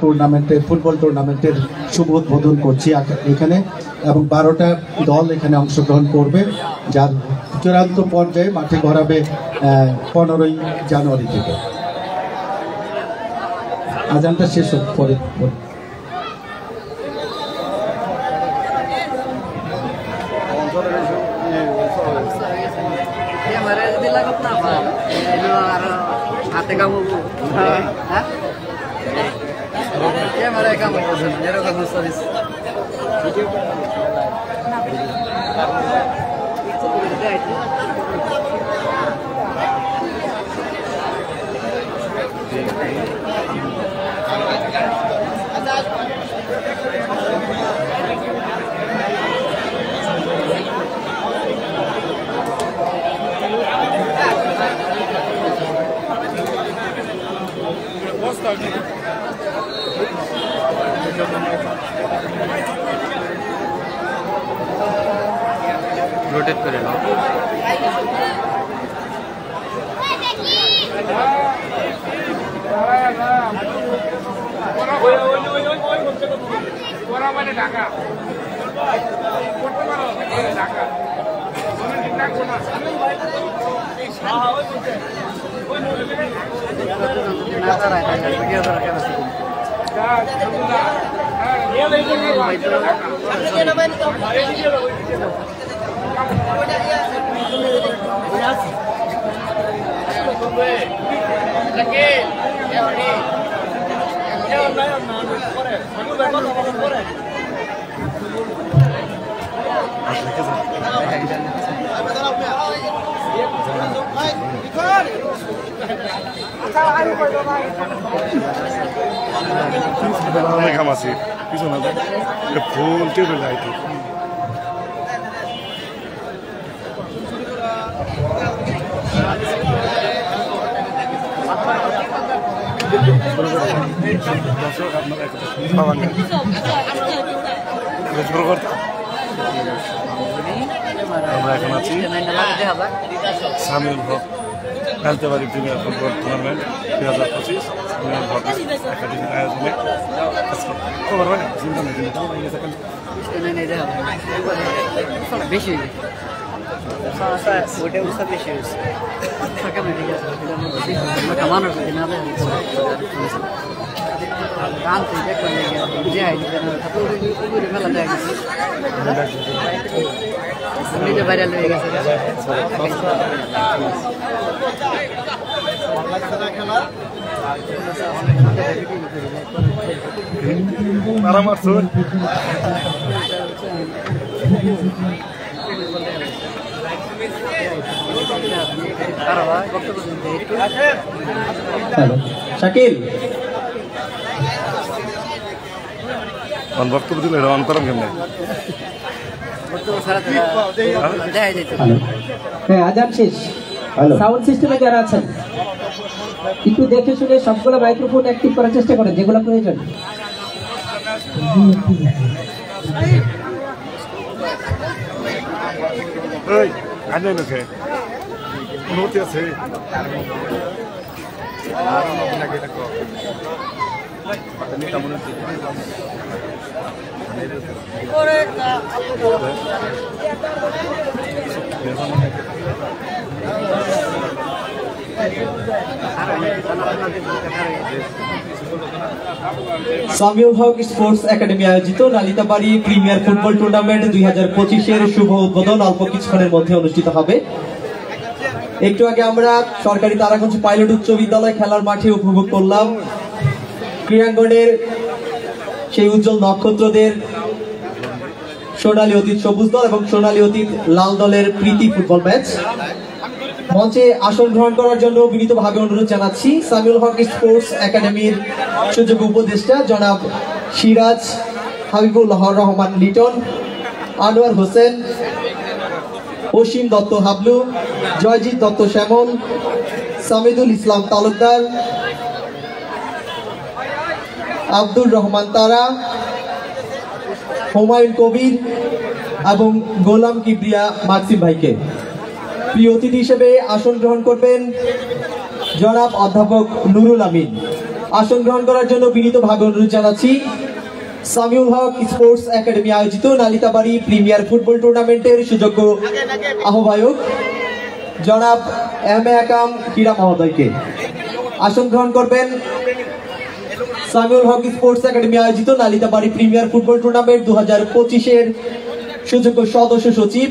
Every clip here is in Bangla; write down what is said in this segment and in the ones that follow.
টুর্নামেন্টের ফুটবল টুর্নামেন্টের শুভ উদ্বোধন করছি এখানে এবং 12টা দল এখানে অংশগ্রহণ করবে, যার চূড়ান্ত পর্যায়ে মাঠে গড়াবে 15ই জানুয়ারি থেকে। আজানটা শেষ পরে hace kamu bu, hah? Ya mereka mau bosan, ya mereka mau service. Rotate करे ना masih bisa nanti full table lah itu. আমরা এখন আছি সামিউল হক কালচাবাড়ি প্রিমিয়ার ফুটবল টুর্নামেন্ট 2025 সামিউল হক একাডেমির আয়োজনে খবর হয় চিন্তা নেই বেশি ওটা উৎসব বেশি হয়েছে কামানোর গান যে মেলা দেয়া গেছে ভাইরাল হয়ে গেছে হ্যালো শাকিল বক্তব্য দিলে অন করাম কেমন হ্যাঁ আজান শেষ সাউন্ড সিস্টেমে যারা আছেন একটু দেখে শুনে সবগুলো মাইক্রোফোন অ্যাক্টিভ করার চেষ্টা করেন যেগুলো প্রয়োজন। অনুমতি আছে সামিউল হক স্পোর্টস একাডেমি আয়োজিত নালিতাবাড়ি প্রিমিয়ার ফুটবল টুর্নামেন্ট 2025-এর শুভ উদ্বোধন অল্প কিছুক্ষণের মধ্যে অনুষ্ঠিত হবে। একটু আগে আমরা সরকারি তারাগঞ্জ পাইলট উচ্চ বিদ্যালয় খেলার মাঠে উপভোগ করলাম ক্রীড়াঙ্গনের সেই উজ্জ্বল নক্ষত্রদের সোনালী অতীত সবুজ দল এবং সোনালী অতীত লাল দলের প্রীতি ফুটবল ম্যাচ। মঞ্চে আসন গ্রহণ করার জন্য বিনীতভাবে অনুরোধ জানাচ্ছি সামিউল হক স্পোর্টস একাডেমির সুযোগ্য উপদেষ্টা জনাব সিরাজ হাবিবুল রহমান লিটন, আনোয়ার হোসেন, অসীম দত্ত হাবলু, জয়জিৎ দত্ত শ্যামল, সামিদুল ইসলাম তালুকদার, আব্দুর রহমান তারা, হুমায়ুন কবির এবং গোলাম কিবরিয়া মাকসিম ভাইকে। প্রিয় অতিথি হিসেবে আসন গ্রহণ করবেন জনাব অধ্যাপক নুরুল আমিন। আসন গ্রহণ করার জন্য বিনীতভাবে অনুরোধ জানাচ্ছি সামিউল হক স্পোর্টস একাডেমি আয়োজিত নালিতাবাড়ি প্রিমিয়ার ফুটবল টুর্নামেন্টের সুযোগ্য আহ্বায়ক জনাব এম এ আকাম ক্রীড়া মহোদয়কে। আসন গ্রহণ করবেন সামিউল হক স্পোর্টস একাডেমি আয়োজিত নালিতাবাড়ি প্রিমিয়ার ফুটবল টুর্নামেন্ট 2025-এর সুযোগ্য সদস্য সচিব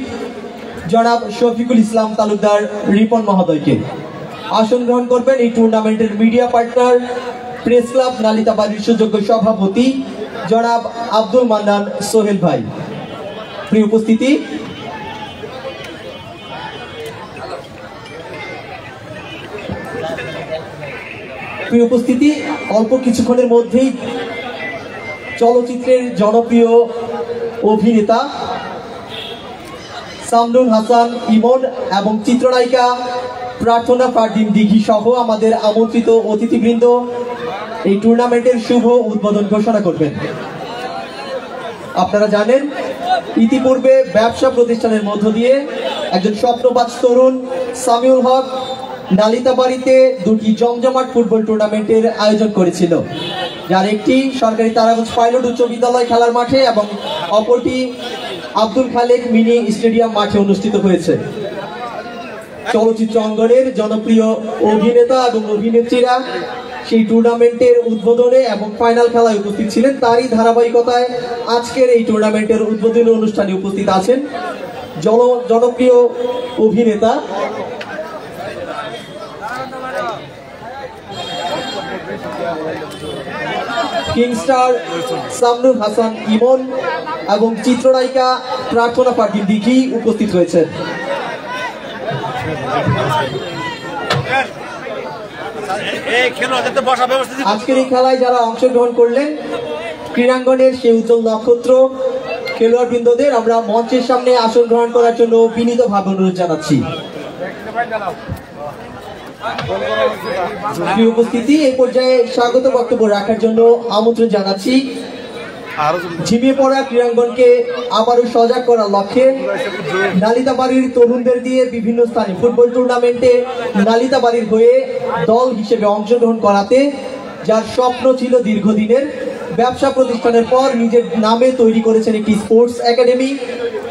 জনাব শফিকুল ইসলাম তালুকদার রিপন মহোদয়কে। আসন গ্রহণ করবেন এই টুর্নামেন্টের মিডিয়া পার্টনার প্রেস ক্লাব নালিতাবাড়ির সুযোগ্য সভাপতি জনাব আব্দুল মান্নান সোহেল ভাই। প্রিয় উপস্থিতি, অল্প কিছুক্ষণের মধ্যেই চলচ্চিত্রের জনপ্রিয় অভিনেতা সামনুল হাসান ইমন এবং চিত্রনায়িকা প্রার্থনা ফারদিন দিঘি সহ আমাদের আমন্ত্রিত অতিথিবৃন্দ এই টুর্নামেন্টের শুভ উদ্বোধন ঘোষণা করবেন। আপনারা জানেন, ইতিপূর্বে ব্যবসা প্রতিষ্ঠানের মধ্য দিয়ে একজন স্বপ্নবাজ তরুণ সামিউল হক নালিতাবাড়িতে দুটি জমজমাট ফুটবল টুর্নামেন্টের আয়োজন করেছিল, যার একটি সরকারি তারাগঞ্জ পাইলট উচ্চ বিদ্যালয় খেলার মাঠে এবং অপরটি আব্দুল খালেক মিনি স্টেডিয়াম মাঠে অনুষ্ঠিত হয়েছে। চলচ্চিত্র অঙ্গনের জনপ্রিয় অভিনেতা এবং অভিনেত্রীরা সেই টুর্নামেন্টের উদ্বোধনে এবং ফাইনাল খেলায় উপস্থিত ছিলেন। তারই ধারাবাহিকতায় আজকের এই টুর্নামেন্টের উদ্বোধনী অনুষ্ঠানে উপস্থিত আছেন জনপ্রিয় অভিনেতা কিংস্টার সামনুল হাসান ইমন এবং চিত্রনায়িকা প্রার্থনা ফারদিন দিঘি উপস্থিত হয়েছেন। আজকের এই খেলায় যারা অংশগ্রহণ করলেন, ক্রীড়াঙ্গনের সেই উজ্জ্বল নক্ষত্র খেলোয়াড়বৃন্দদের আমরা মঞ্চের সামনে আসন গ্রহণ করার জন্য বিনীতভাবে অনুরোধ জানাচ্ছি। উপস্থিতি, এই পর্যায়ে স্বাগত বক্তব্য রাখার জন্য আমন্ত্রণ জানাচ্ছি ঝিমিয়ে পড়া ক্রীড়াঙ্গনকে আবারও সজাগ করার লক্ষ্যে নালিতাবাড়ির তরুণদের দিয়ে বিভিন্ন স্থানে ফুটবল টুর্নামেন্টে নালিতাবাড়ির হয়ে দল হিসেবে অংশগ্রহণ করাতে, যার স্বপ্ন ছিল দীর্ঘদিনের, ব্যবসা প্রতিষ্ঠানের পর নিজের নামে তৈরি করেছেন একটি স্পোর্টস একাডেমি।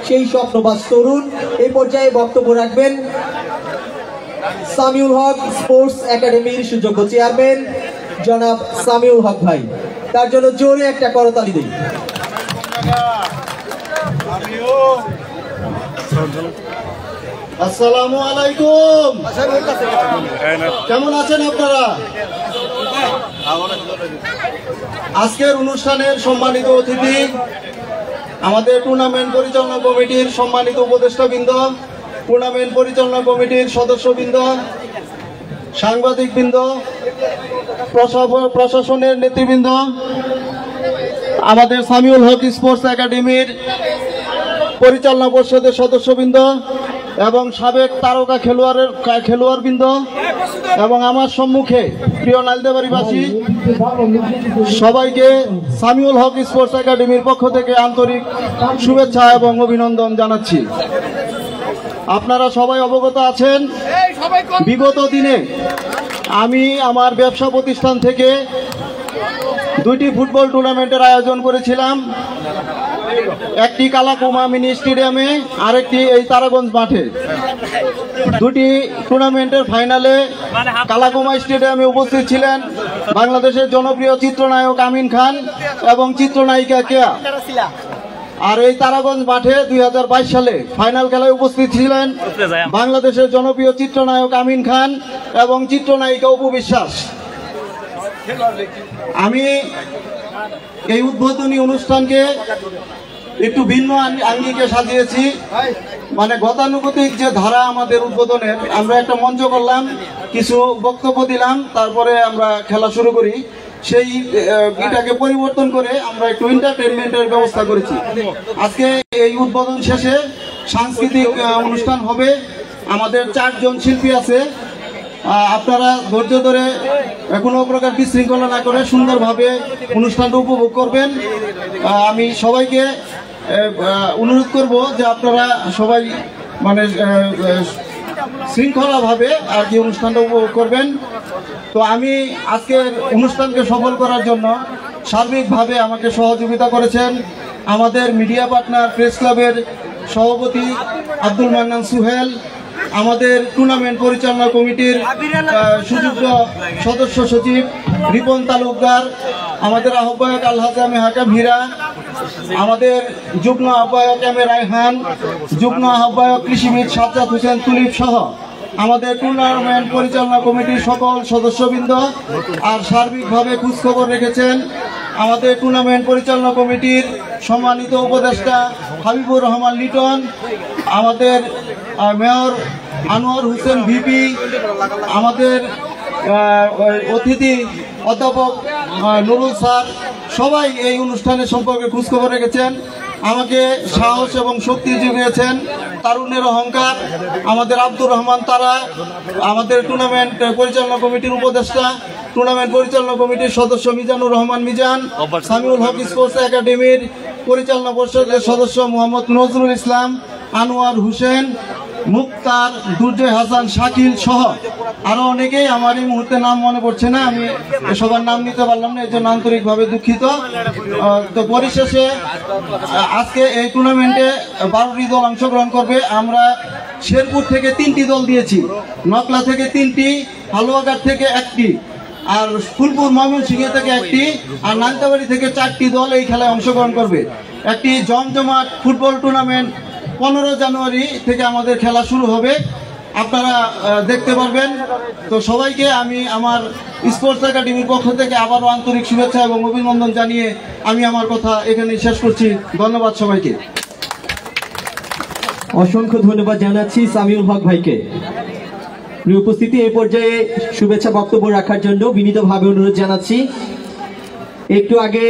সেই স্বপ্নবাজ তরুণ এই পর্যায়ে বক্তব্য রাখবেন সামিউল হক স্পোর্টস একাডেমির সুযোগ্য চেয়ারম্যান জনাব সামিউল হক ভাই। তার জন্য জোরে একটা করতালি দিই। আসসালামু আলাইকুম, কেমন আছেন আপনারা? আজকের অনুষ্ঠানের সম্মানিত অতিথি, আমাদের টুর্নামেন্ট পরিচালনা কমিটির সম্মানিত উপদেষ্টাবৃন্দ, টুর্নামেন্ট পরিচালনা কমিটির সদস্যবৃন্দ, সাংবাদিকবৃন্দ, প্রশাসনের নেতৃবৃন্দ, আমাদের সামিউল হক স্পোর্টস একাডেমির পরিচালনা পরিষদের সদস্যবৃন্দ এবং সাবেক তারকা খেলোয়াড়বৃন্দ এবং আমার সম্মুখে প্রিয় নালিতাবাড়িবাসী, সবাইকে সামিউল হক স্পোর্টস একাডেমির পক্ষ থেকে আন্তরিক শুভেচ্ছা এবং অভিনন্দন জানাচ্ছি। আপনারা সবাই অবগত আছেন, বিগত দিনে আমি আমার ব্যবসা প্রতিষ্ঠান থেকে দুইটি ফুটবল টুর্নামেন্টের আয়োজন করেছিলাম, একটি কালাকুমা মিনি স্টেডিয়ামে, আরেকটি এই তারাগঞ্জ মাঠে। দুটি টুর্নামেন্টের ফাইনালে কালাকুমা স্টেডিয়ামে উপস্থিত ছিলেন বাংলাদেশের জনপ্রিয় চিত্রনায়ক আমিন খান এবং চিত্রনায়িকা কেয়া। আর এই তারাগঞ্জ মাঠে 2022 সালে ফাইনাল খেলায় উপস্থিত ছিলেন বাংলাদেশের জনপ্রিয় চিত্রনায়ক আমিন খান এবং চিত্রনায়িকা অপু বিশ্বাস। আমি এই উদ্বোধনী অনুষ্ঠানকে একটু ভিন্ন আঙ্গিকে সাজিয়েছি, মানে গতানুগতিক যে ধারা আমাদের উদ্বোধনের, আমরা একটা মঞ্চ করলাম, কিছু বক্তব্য দিলাম, তারপরে আমরা খেলা শুরু করি। সেই এটাকে পরিবর্তন করে আমরা একটু এন্টারটেনমেন্টের ব্যবস্থা করেছি। আজকে এই উদ্বোধন শেষে সাংস্কৃতিক অনুষ্ঠান হবে। আমাদের 4 জন শিল্পী আছে, আপনারা ধৈর্য ধরে কোনো প্রকার বিশৃঙ্খলা না করে সুন্দরভাবে অনুষ্ঠানটা উপভোগ করবেন। আমি সবাইকে অনুরোধ করব যে আপনারা সবাই মানে শৃঙ্খলাভাবে আর কি অনুষ্ঠানটা উপভোগ করবেন। তো আমি আজকের অনুষ্ঠানকে সফল করার জন্য সার্বিকভাবে আমাকে সহযোগিতা করেছেন আমাদের মিডিয়া পার্টনার প্রেস ক্লাবের সভাপতি আব্দুল মান্নান সুহেল, আমাদের টুর্নামেন্ট পরিচালনা কমিটির সুযোগ্য সদস্য সচিব রিপন তালুকদার, আমাদের আহ্বায়ক আলহাজ আমি হাকাম হীরা, আমাদের যুগ্ম আহ্বায়ক এম এ রায়হান, যুগ্ম আহ্বায়ক কৃষিবিদ সাজ্জাদ হোসেন তুলিপ সহ আমাদের টুর্নামেন্ট পরিচালনা কমিটির সকল সদস্যবৃন্দ। আর সার্বিকভাবে খোঁজখবর রেখেছেন আমাদের টুর্নামেন্ট পরিচালনা কমিটির সম্মানিত উপদেষ্টা হাবিবুর রহমান লিটন, আমাদের মেয়র আনোয়ার হোসেন ভিপি, আমাদের অতিথি অধ্যাপক নুরুল স্যার, সবাই এই অনুষ্ঠানের সম্পর্কে খোঁজখবর রেখেছেন, আমাকে সাহস এবং শক্তি জুগিয়েছেন। তারুণ্যের অহংকার আমাদের আব্দুর রহমান তারা, আমাদের টুর্নামেন্ট পরিচালনা কমিটির উপদেষ্টা, টুর্নামেন্ট পরিচালনা কমিটির সদস্য মিজানুর রহমান মিজান, সামিউল হক স্পোর্টস একাডেমির পরিচালনা পরিষদের সদস্য মোহাম্মদ নজরুল ইসলাম, আনোয়ার হোসেন, মুক্তার, দুর্জয় হাসান, শাকিল সহ আরো অনেকেই, আমার এই মুহূর্তে নাম মনে পড়ছে না, আমি সবার নাম নিতে পারলাম না, এর জন্য আন্তরিকভাবে দুঃখিত। তো পরিশেষে আজকে এই টুর্নামেন্টে 12টি দল অংশগ্রহণ করবে। আমরা শেরপুর থেকে 3টি দল দিয়েছি, নকলা থেকে 3টি, হালুয়াঘাট থেকে 1টি, আর ফুলপুর ময়মনসিংহ থেকে 1টি, আর নান্তাবাড়ি থেকে 4টি দল এই খেলায় অংশগ্রহণ করবে। একটি জমজমাট ফুটবল টুর্নামেন্ট 15 জানুয়ারি থেকে আমাদের খেলা শুরু হবে, আপনারা দেখতে পারবেন। তো সবাইকে আমি আমার স্পোর্টস একাডেমির পক্ষ থেকে আবারও আন্তরিক শুভেচ্ছা এবং অভিনন্দন জানিয়ে আমি আমার কথা এখানে শেষ করছি। ধন্যবাদ সবাইকে। অসংখ্য ধন্যবাদ জানাচ্ছি সামিউল হক ভাইকে। প্রিয় উপস্থিতি, এই পর্যায়ে শুভেচ্ছা বক্তব্য রাখার জন্য বিনীতভাবে অনুরোধ জানাচ্ছি। একটু আগে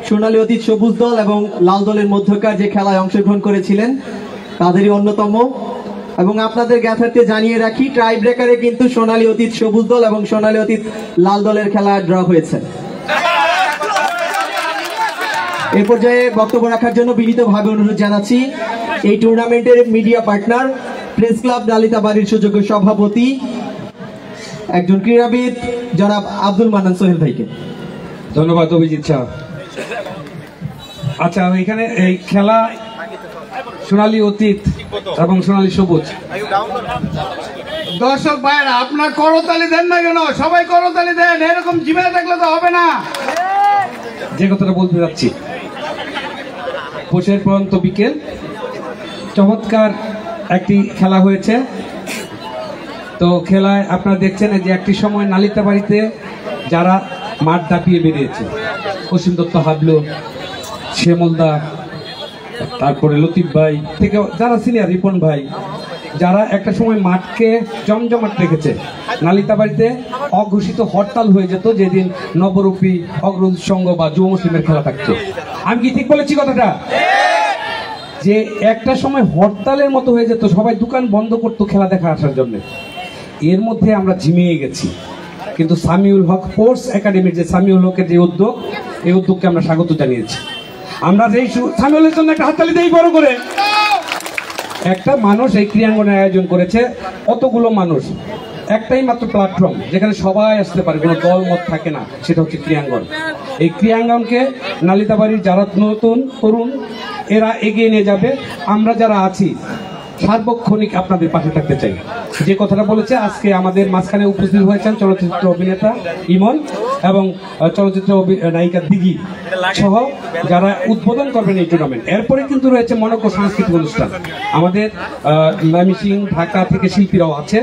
সোনালী অতীত সবুজ দল এবং লাল দলের মধ্যকার যে খেলায় অংশগ্রহণ করেছিলেন তাদেরই অন্যতম, এবং আপনাদের জ্ঞাতার্থে জানিয়ে রাখি টাই ব্রেকারে কিন্তু সোনালী অতীত সবুজ দল এবং সোনালী অতীত লাল দলের খেলা ড্র হয়েছে। এই পর্যায়ে বক্তব্য রাখার জন্য বিনীতভাবে অনুরোধ জানাচ্ছি এই টুর্নামেন্টের মিডিয়া পার্টনার প্রেস ক্লাব নালিতাবাড়ির সুযোগ্য সভাপতি একজন ক্রীড়াবিদ জনাব আব্দুল মান্নান সোহেল ভাইকে। ধন্যবাদ অভিজিৎ শাহ। আচ্ছা, এখানে এই খেলা সোনালী অতীত এবং সোনালী সবুজ। দর্শক ভাইয়েরা, আপনার করতালি দেন না কেন? সবাই করতালি দেন, এরকম জিমে থাকলে তো হবে না। যে কথাটা বলতে যাচ্ছি, পৌষের পরন্ত বিকেল চমৎকার একটি খেলা হয়েছে। তো খেলায় আপনারা দেখছেন যে একটি সময় নালিতাবাড়িতে যারা মাঠ দাপিয়ে বেরিয়েছে, অসীম দত্ত হাবলু, শ্যামলদা, তারপরে লতিফ ভাই থেকে যারা সিনিয়র, রিপন ভাই, যারা একটা সময় মাঠকে জমজমাট রেখেছে। নালিতাবাড়িতে অঘোষিত হরতাল হয়ে যেত যেদিন নবরূপী অগ্রজ সংঘ বা যুব মুসলিমের খেলা থাকতো। আমি কি ঠিক বলেছি কথাটা? যে একটা সময় হরতালের মতো হয়ে যেত, সবাই দোকান বন্ধ করতো খেলা দেখা আসার জন্য। এর মধ্যে আমরা ঝিমিয়ে গেছি, কিন্তু সামিউল হক স্পোর্টস একাডেমির যে সামিউল হকের যে উদ্যোগ, এই উদ্যোগকে আমরা স্বাগত জানিয়েছি। আমরা যেই সামিউলের জন্য একটা হাততালি দেই বড় করে। একটা মানুষ এই ক্রীড়াঙ্গনের আয়োজন করেছে, অতগুলো মানুষ, একটাই মাত্র প্ল্যাটফর্ম যেখানে সবাই আসতে পারে, কোনো দল মত থাকে না, সেটা হচ্ছে ক্রীড়াঙ্গন। এই ক্রীড়াঙ্গনকে নালিতাবাড়ির যারা নতুন তরুণ এরা এগিয়ে নিয়ে যাবে। আমরা যারা আছি সার্বক্ষণিক আপনাদের পাশে থাকতে চাই। যে কথাটা বলেছে, আজকে আমাদের মাঝখানে উপস্থিত হয়েছেন চলচ্চিত্র অভিনেতা ইমন এবং চলচ্চিত্র নায়িকা দিঘি সহ যারা উদ্বোধন করবেন এই টুর্নামেন্ট। এরপরে কিন্তু রয়েছে মনোজ্ঞ সাংস্কৃতিক অনুষ্ঠান। আমাদের ময়মনসিংহ, ঢাকা থেকে শিল্পীরাও আছে,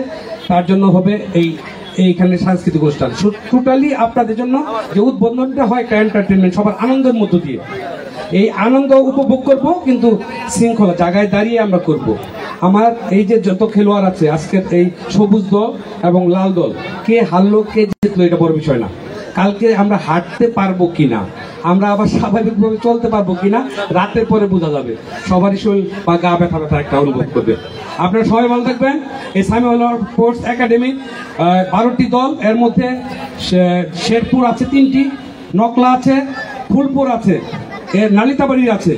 তার জন্য হবে এইখানে সাংস্কৃতিক অনুষ্ঠান। টোটালি আপনাদের জন্য যে উদ্বোধনটা হয় একটা এন্টারটেনমেন্ট, সবার আনন্দের মধ্য দিয়ে এই আনন্দ উপভোগ করব, কিন্তু শৃঙ্খলা জায়গায় দাঁড়িয়ে আমরা করব। আমার এই যে যত খেলোয়াড় আছে আজকের এই সবুজ দল এবং লাল দল, কে হারলো কে জিতলো এটা বড় বিষয় না। কালকে আমরা হাঁটতে পারবো কিনা, আমরা আবার স্বাভাবিকভাবে চলতে পারবো কিনা রাতের পরে বোঝা যাবে। সবারই শরীর বা গা ব্যথা ব্যথা একটা অনুভব করবে। আপনারা সবাই ভালো থাকবেন। এই সামিউল হক স্পোর্টস একাডেমি 12টি দল, এর মধ্যে শেরপুর আছে 3টি, নকলা আছে, ফুলপুর আছে, এর নালিতাবাড়ির আছে,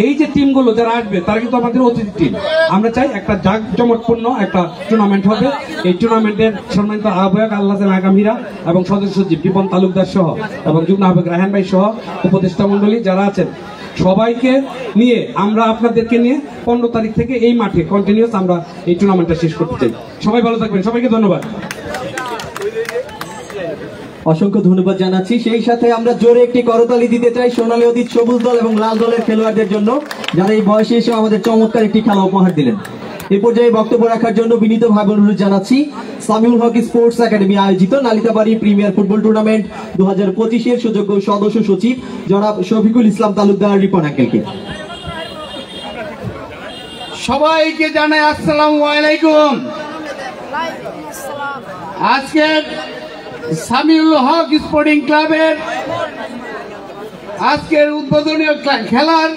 এই যে টিমগুলো যারা আসবে তারা কিন্তু আমাদের অতিথি টিম। আমরা চাই একটা জাঁকজমকপূর্ণ একটা টুর্নামেন্ট হবে। এই টুর্নামেন্টের সম্মানিত আহ্বায়ক আল্লাহ আগামীরা এবং সদস্য সচিব বিপন তালুকদার সহ এবং যুগ্ম আহ্বায়ক রায়হান ভাই সহ উপদেষ্টা মন্ডলী যারা আছেন সবাইকে নিয়ে আমরা আপনাদেরকে নিয়ে 15 তারিখ থেকে এই মাঠে কন্টিনিউয়াস আমরা এই টুর্নামেন্টটা শেষ করতে চাই। সবাই ভালো থাকবেন, সবাইকে ধন্যবাদ। অসংখ্য ধন্যবাদ জানাচ্ছি। সেই সাথে আমরা জোরে একটি করতালি দিতে চাই সোনালী অতীত সবুজ দল এবং লাল দলের খেলোয়াড়দের জন্য, যারা এই বয়সে এসে আমাদের চমৎকার একটি খেলা উপহার দিলেন। এই পর্যায়ে বক্তব্য রাখার জন্য বিনীতভাবে অনুরোধ জানাচ্ছি সামিউল হক স্পোর্টস একাডেমি আয়োজিত নালিতাবাড়ি প্রিমিয়ার ফুটবল টুর্নামেন্ট 2025-এর সুযোগ্য সদস্য সচিব জনাব শফিকুল ইসলাম তালুকদার রিপন আঙ্কেলকে। সবাইকে জানাই আসসালামু আলাইকুম। আজকের সামিউল হক স্পোর্টিং ক্লাবের আজকের উদ্বোধনীয় খেলার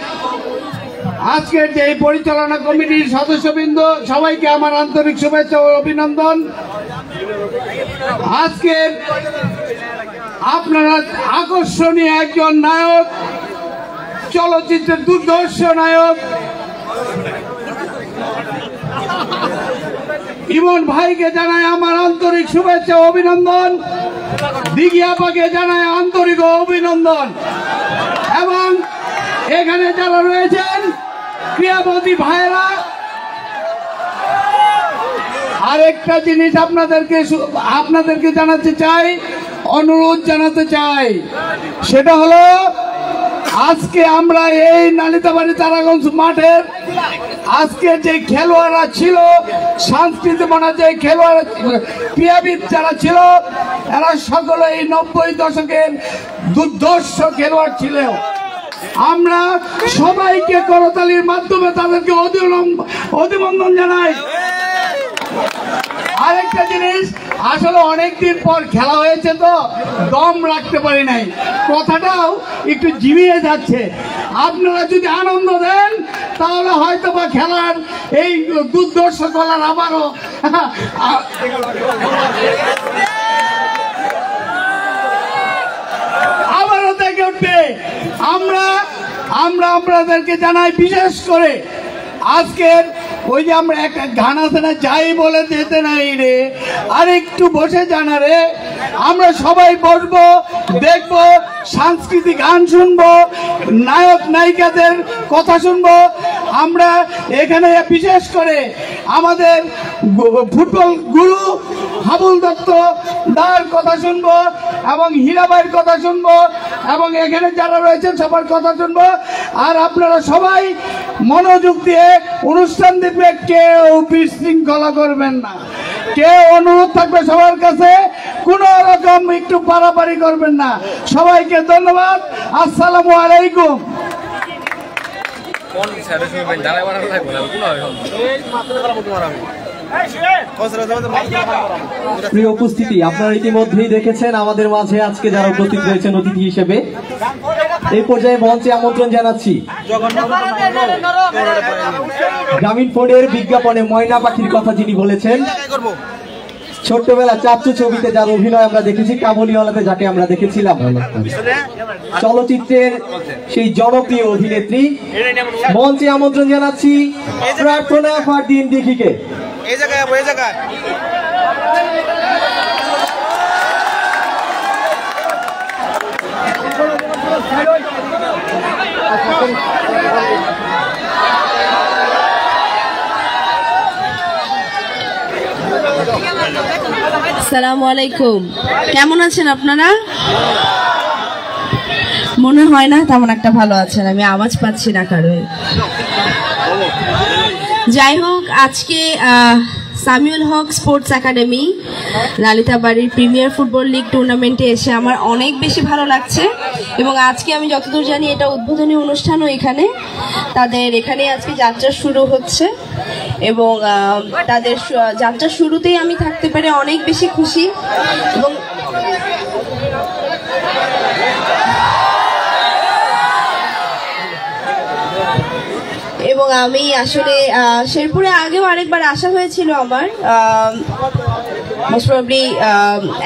আজকের যে পরিচালনা কমিটির সদস্যবৃন্দ সবাইকে আমার আন্তরিক শুভেচ্ছা ও অভিনন্দন। আজকের আপনারা আকর্ষণীয় একজন নায়ক, চলচ্চিত্রের দুর্ধর্ষ নায়ক ইমন ভাইকে জানায় আমার আন্তরিক শুভেচ্ছা ও অভিনন্দন। দিঘি আপাকে জানায় আন্তরিক অভিনন্দন এবং এখানে যারা রয়েছেন ক্রীড়াপতি ভাইরা, আরেকটা জিনিস আপনাদেরকে জানাতে চাই, অনুরোধ জানাতে চাই, সেটা হলো আজকে আমরা এই নালিতাবাড়ি তারাগঞ্জ মাঠের আজকে যে খেলোয়াড়রা ছিল, সাংস্কৃতিক মনা যে খেলোয়াড় ক্রীড়াবিদ যারা ছিল, এরা সকলে এই 90 দশকের দুর্ধর্ষ খেলোয়াড় ছিল। আমরা সবাইকে করতালির মাধ্যমে তাদেরকে অভিনন্দন জানাই। আরেকটা জিনিস, আসলে অনেকদিন পর খেলা হয়েছে তো দম রাখতে পারি নাই, কথাটাও একটু জিভিয়ে যাচ্ছে। আপনারা যদি আনন্দ দেন তাহলে হয়তো বা খেলার এই দুর্ধর্ষ কলার আবারও দেখে উঠবে। আমরা আপনাদেরকে জানাই, বিশেষ করে আজকের ওই যে আমরা একটা গান আছে না, যাই বলে যেতে নাই রে, আর একটু বসে জানা রে। আমরা সবাই বসবো, দেখবো, সাংস্কৃতিক গান শুনবো, নায়ক নায়িকাদের কথা শুনবো। আমরা এখানে বিশেষ করে আমাদের ফুটবল গুরু হাবুল দত্ত দার কথা শুনবো এবং হীরাবাইয়ের কথা শুনবো এবং এখানে যারা রয়েছেন সবার কথা শুনবো। আর আপনারা সবাই মনোযোগ দিয়ে অনুষ্ঠান দেখবে, কেউ বিশৃঙ্খলা করবেন না। কেউ অনুরোধ থাকবে সবার কাছে, কোন রকম একটু পারাপারি করবেন না। সবাইকে ধন্যবাদ। আসসালামু আলাইকুম। প্রিয় উপস্থিতি, আপনারা ইতিমধ্যেই দেখেছেন আমাদের মাঝে আজকে যারা উপস্থিত হয়েছেন অতিথি হিসেবে। এই পর্যায়ে মঞ্চে আমন্ত্রণ জানাচ্ছি গ্রামীণ ফোনের বিজ্ঞাপনে ময়না পাখির কথা যিনি বলেছেন, ছোট্টবেলা চাচ্চু ছবিতে যার অভিনয় আমরা দেখেছি, কাবুলিওয়ালাতে যাকে আমরা দেখেছিলাম, চলচ্চিত্রের সেই জনপ্রিয় অভিনেত্রী, মঞ্চে আমন্ত্রণ জানাচ্ছি প্রার্থনা ফারদিন দিঘিকে। আসসালামু আলাইকুম। কেমন আছেন আপনারা? মনে হয় না তেমন একটা ভালো আছেন, আমি আওয়াজ পাচ্ছি না কারোর। যাই হোক, আজকে সামিউল হক স্পোর্টস একাডেমি লালিতাবাড়ির প্রিমিয়ার ফুটবল লিগ টুর্নামেন্টে এসে আমার অনেক বেশি ভালো লাগছে এবং আজকে আমি যতদূর জানি এটা উদ্বোধনী অনুষ্ঠানও তাদের এখানে আজকে যাত্রা শুরু হচ্ছে এবং তাদের যাত্রা শুরুতেই আমি থাকতে পেরে অনেক বেশি খুশি এবং আমি আসলে শেরপুরে আগেও আরেকবার আসা হয়েছিল আমার, মোস্ট প্রবাবলি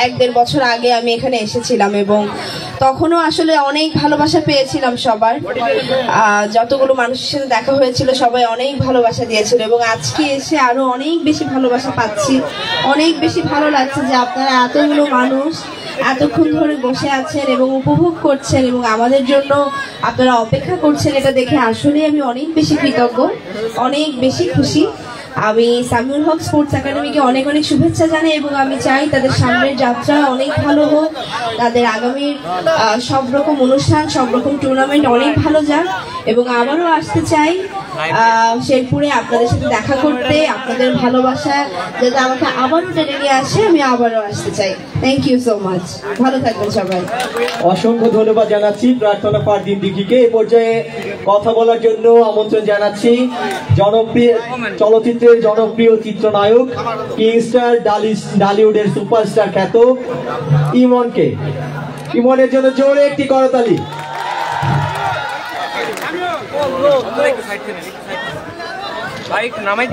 1-1.5 বছর আগে আমি এখানে এসেছিলাম এবং তখনও আসলে অনেক ভালোবাসা পেয়েছিলাম সবার। যতগুলো মানুষের সাথে দেখা হয়েছিল সবাই অনেক ভালোবাসা দিয়েছিল এবং আজকে এসে আরো অনেক বেশি ভালোবাসা পাচ্ছি। অনেক বেশি ভালো লাগছে যে আপনারা এতগুলো মানুষ এতক্ষণ ধরে বসে আছেন এবং উপভোগ করছেন এবং আমাদের জন্য আপনারা অপেক্ষা করছেন, এটা দেখে আসলে আমি অনেক বেশি কৃতজ্ঞ, অনেক বেশি খুশি। আমি সামিউল হক স্পোর্টস একাডেমিকে অনেক অনেক শুভেচ্ছা জানাই এবং আমি চাই তাদের সামনের যাত্রা অনেক ভালো হোক, তাদের আগামীর সব রকম অনুষ্ঠান, সব রকম টুর্নামেন্ট অনেক ভালো যাক এবং আবারও আসতে চাই শেরপুরে আপনাদের সাথে দেখা করতে। আপনাদের ভালোবাসা যাতে আমাকে আবারও টেনে নিয়ে আসে, আমি আবারও আসতে চাই। থ্যাংক ইউ সো মাচ, ভালো থাকবেন সবাই। অসংখ্য ধন্যবাদ জানাচ্ছি প্রার্থনা ফারদিন দিঘিকে এই পর্যায়ে কথা বলার জন্য আমন্ত্রণ জানাচ্ছি জনপ্রিয় চলচ্চিত্রের জনপ্রিয় চিত্রনায়ক কিংস্টার ডালিউডের সুপারস্টার খ্যাত ইমনকে। ইমনের জন্য জোরে একটি করতালি।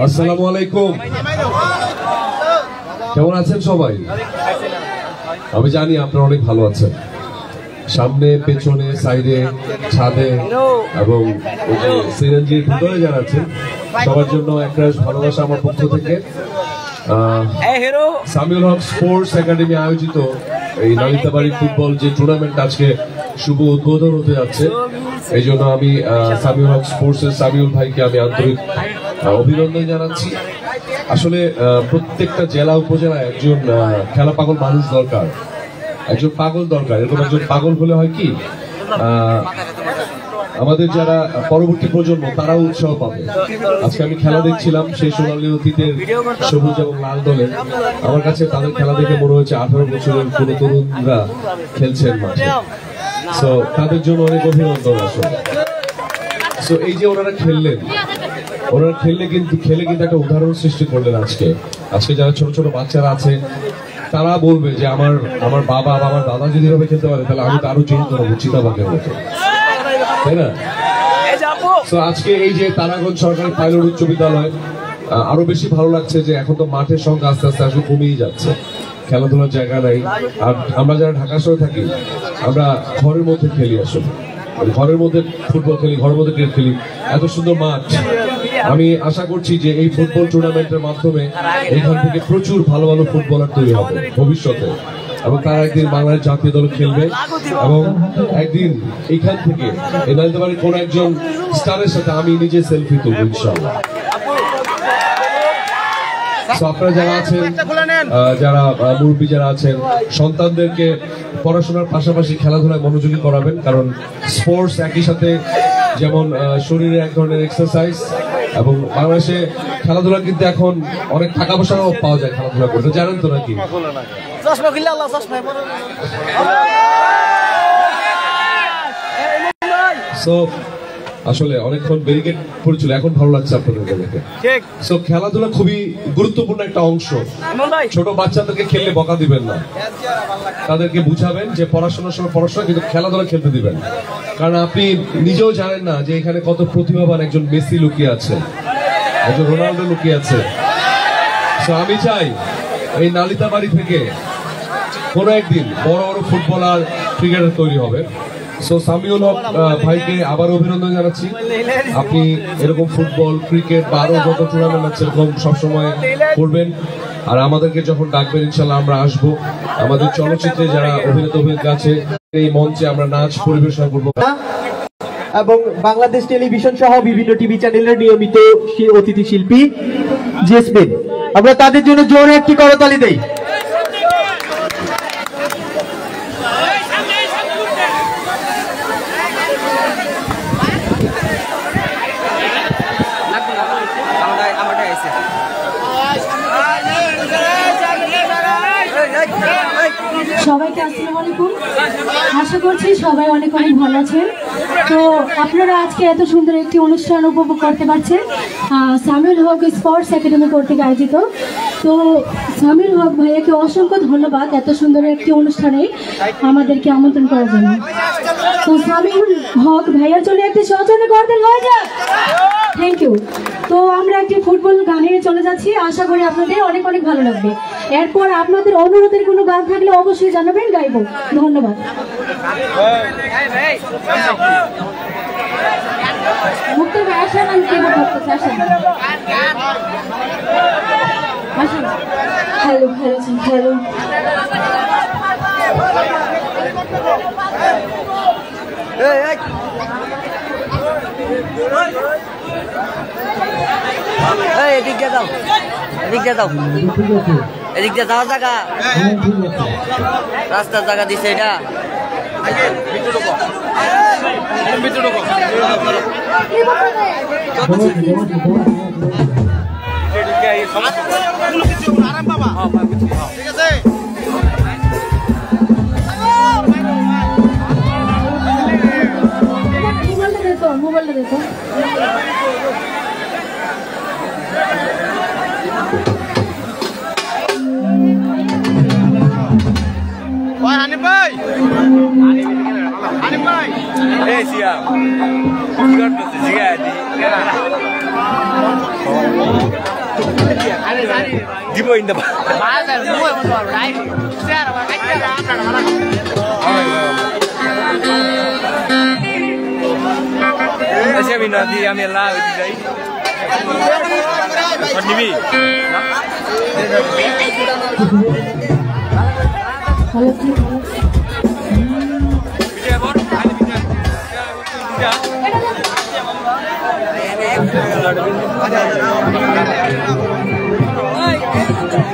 আসসালামু আলাইকুম, কেমন আছেন সবাই? আমি জানি আপনারা অনেক ভালো আছেন। সামনে, পেছনে, সাইডে, ছাদে এবং ওই যে সিএনজির ভিতরে যারা আছেন সবার জন্য একটা ভালোবাসা আমার পক্ষ থেকে। সামিউল হক স্পোর্টস একাডেমি আয়োজিত এই নালিতাবাড়ি ফুটবল যে টুর্নামেন্ট আজকে শুভ উদ্বোধন হতে যাচ্ছে, এই জন্য আমি সামিউল হক স্পোর্টস এর সামিউল ভাইকে আমি আন্তরিক অভিনন্দন জানাচ্ছি। আসলে প্রত্যেকটা জেলা উপজেলায় একজন খেলা পাগল মানুষ দরকার, একজন পাগল দরকার। এরকম একজন পাগল হলে হয় কি, আমাদের যারা পরবর্তী প্রজন্ম তারাও উৎসাহ পাবে। আজকে আমি খেলা দেখছিলাম, সেই সোনালী অতীতের সবুজ এবং লাল দলের। আমার কাছে তাদের খেলা দেখে মনে হচ্ছে 18 বছরের কোন তরুণরা খেলছেন মাঠে। সো তাদের জন্য অনেক অভিনন্দন আসলে। সো এই যে ওনারা খেললে কিন্তু একটা উদাহরণ সৃষ্টি করলেন। আজকে যারা ছোট ছোট বাচ্চারা আছে তারা বলবে যে আমার বাবা বা আমার দাদা যদি এভাবে খেলতে পারে তাহলে আমি তো আরো চেঞ্জ করবো চিতাবাঘের মতো, তাই না? তো আজকে এই যে তারাগঞ্জ সরকারি পাইলট উচ্চ বিদ্যালয়, আরো বেশি ভালো লাগছে যে এখন তো মাঠের সংখ্যা আস্তে আস্তে আসলে কমেই যাচ্ছে, খেলাধুলার জায়গা নাই। আর আমরা যারা ঢাকা শহরে থাকি আমরা ঘরের মধ্যে খেলি, আসলে ঘরের মধ্যে ফুটবল খেলি, ঘরের মধ্যে ক্রিকেট খেলি, এত সুন্দর মাঠ। আমি আশা করছি যে এই ফুটবল টুর্নামেন্টের মাধ্যমে এখান থেকে প্রচুর ভালো ভালো ফুটবলার তৈরি হবে ভবিষ্যতে এবং তারা একদিন বাংলাদেশ জাতীয় দল খেলবে এবং একদিন এখান থেকে এই নালিতাবাড়ির কোন একজন স্টারের সাথে আমি নিজে সেলফি তুলব ইনশাআল্লাহ। আপনারা যারা আছেন, যারা মুরব্বী যারা আছেন, সন্তানদেরকে পড়াশোনার পাশাপাশি খেলাধুলায় মনোযোগী করাবেন, কারণ স্পোর্টস একই সাথে যেমন শরীরে এক ধরনের এক্সারসাইজ এবং বাংলাদেশে খেলাধুলা কিন্তু এখন অনেক টাকা পয়সাও পাওয়া যায় খেলাধুলা করতে, জানেন তো নাকি? আসলে অনেকক্ষণ ব্যারিকেড পড়েছিল, এখন ভালো লাগছে আপনাদেরকে দেখে। সো খেলাধুলা খুবই গুরুত্বপূর্ণ একটা অংশ। ছোট বাচ্চাদেরকে খেললে বকা দিবেন না, তাদেরকে বুঝাবেন যে পড়াশোনার সময় পড়াশোনা, কিন্তু খেলাধুলা খেলতে দিবেন। কারণ আপনি নিজেও জানেন না যে এখানে কত প্রতিভাবান একজন মেসি লুকিয়ে আছে, একজন রোনাল্ডো লুকিয়ে আছে। সো আমি চাই এই নালিতাবাড়ি থেকে কোনো একদিন বড় বড় ফুটবলার, ক্রিকেটার তৈরি হবে। সো সামিউল হক ভাইকে আবার অভিনন্দন জানাচ্ছি। আপনি এরকম ফুটবল, ক্রিকেট বা আরো যত টুর্নামেন্ট আছে এরকম সবসময় করবেন, আর আমাদেরকে যখন ডাকবেন ইনশাল্লাহ আমরা আসবো। আমাদের চলচ্চিত্রে যারা অভিনেতা আছে এই মঞ্চে আমরা নাচ পরিবেশন করবো এবং বাংলাদেশ টেলিভিশন সহ বিভিন্ন টিভি চ্যানেলের নিয়মিত অতিথি শিল্পী জেসমিন, আমরা তাদের জন্য জোরে একটি করতালি দেই। সবাইকে আসসালামু আলাইকুম, আশা করছি সবাই অনেক অনেক ভালো আছেন। তো আপনারা আজকে এত সুন্দর একটি অনুষ্ঠান উপভোগ করতে পারছেন সামিউল হক স্পোর্টস একাডেমি কর্তৃক আয়োজিত। তো সামিউল হক ভাইয়াকে অসংখ্য ধন্যবাদ এত সুন্দর একটি অনুষ্ঠানে আমাদেরকে আমন্ত্রণ করার জন্য। তো সামিউল হক ভাইয়ার জন্য একটি সচেতন করতেন হয়ে যাক। Thank you. তো আমরা একটি ফুটবল গানে চলে যাচ্ছি, আশা করি আপনাদের অনেক অনেক ভালো লাগবে। এরপর আপনাদের অনুরোধের কোনো গান থাকলে অবশ্যই জানাবেন, গাইবো। ধন্যবাদ। মুক্তি ভাই আসেন, আমি কি করতেছি, আসেন আসেন। হ্যালো হ্যালো হ্যালো, এদিক দিয়ে দাও, এদিক দিয়ে দাও, এদিক দিয়ে যাওয়ার জায়গা, রাস্তার জায়গা দিছে এটা। মোবাইলটা দেখো। হানিফ ভাই, হানিফ ভাই, এই সিয়া সিগারেট করতে সিগারেট দিব ইন্দা বাজার মই মত রাইট স্যার আমার কাইটা আপনারা আচ্ছা বিনতি আমি লাভ দিই নিবি ভালো কি ভালো বিজয় বড় আই বিজয়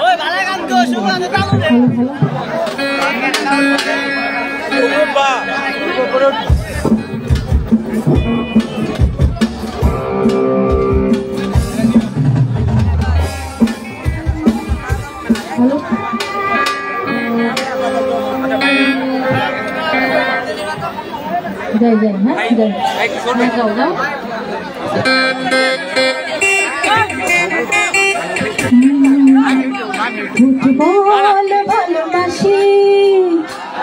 ওই ভালো গান তো শুনলাম চালু রে বাবা হ্যালো যাই যাই, হ্যাঁ যাই, যাও যাও। ফুটবল ভালোবাসি,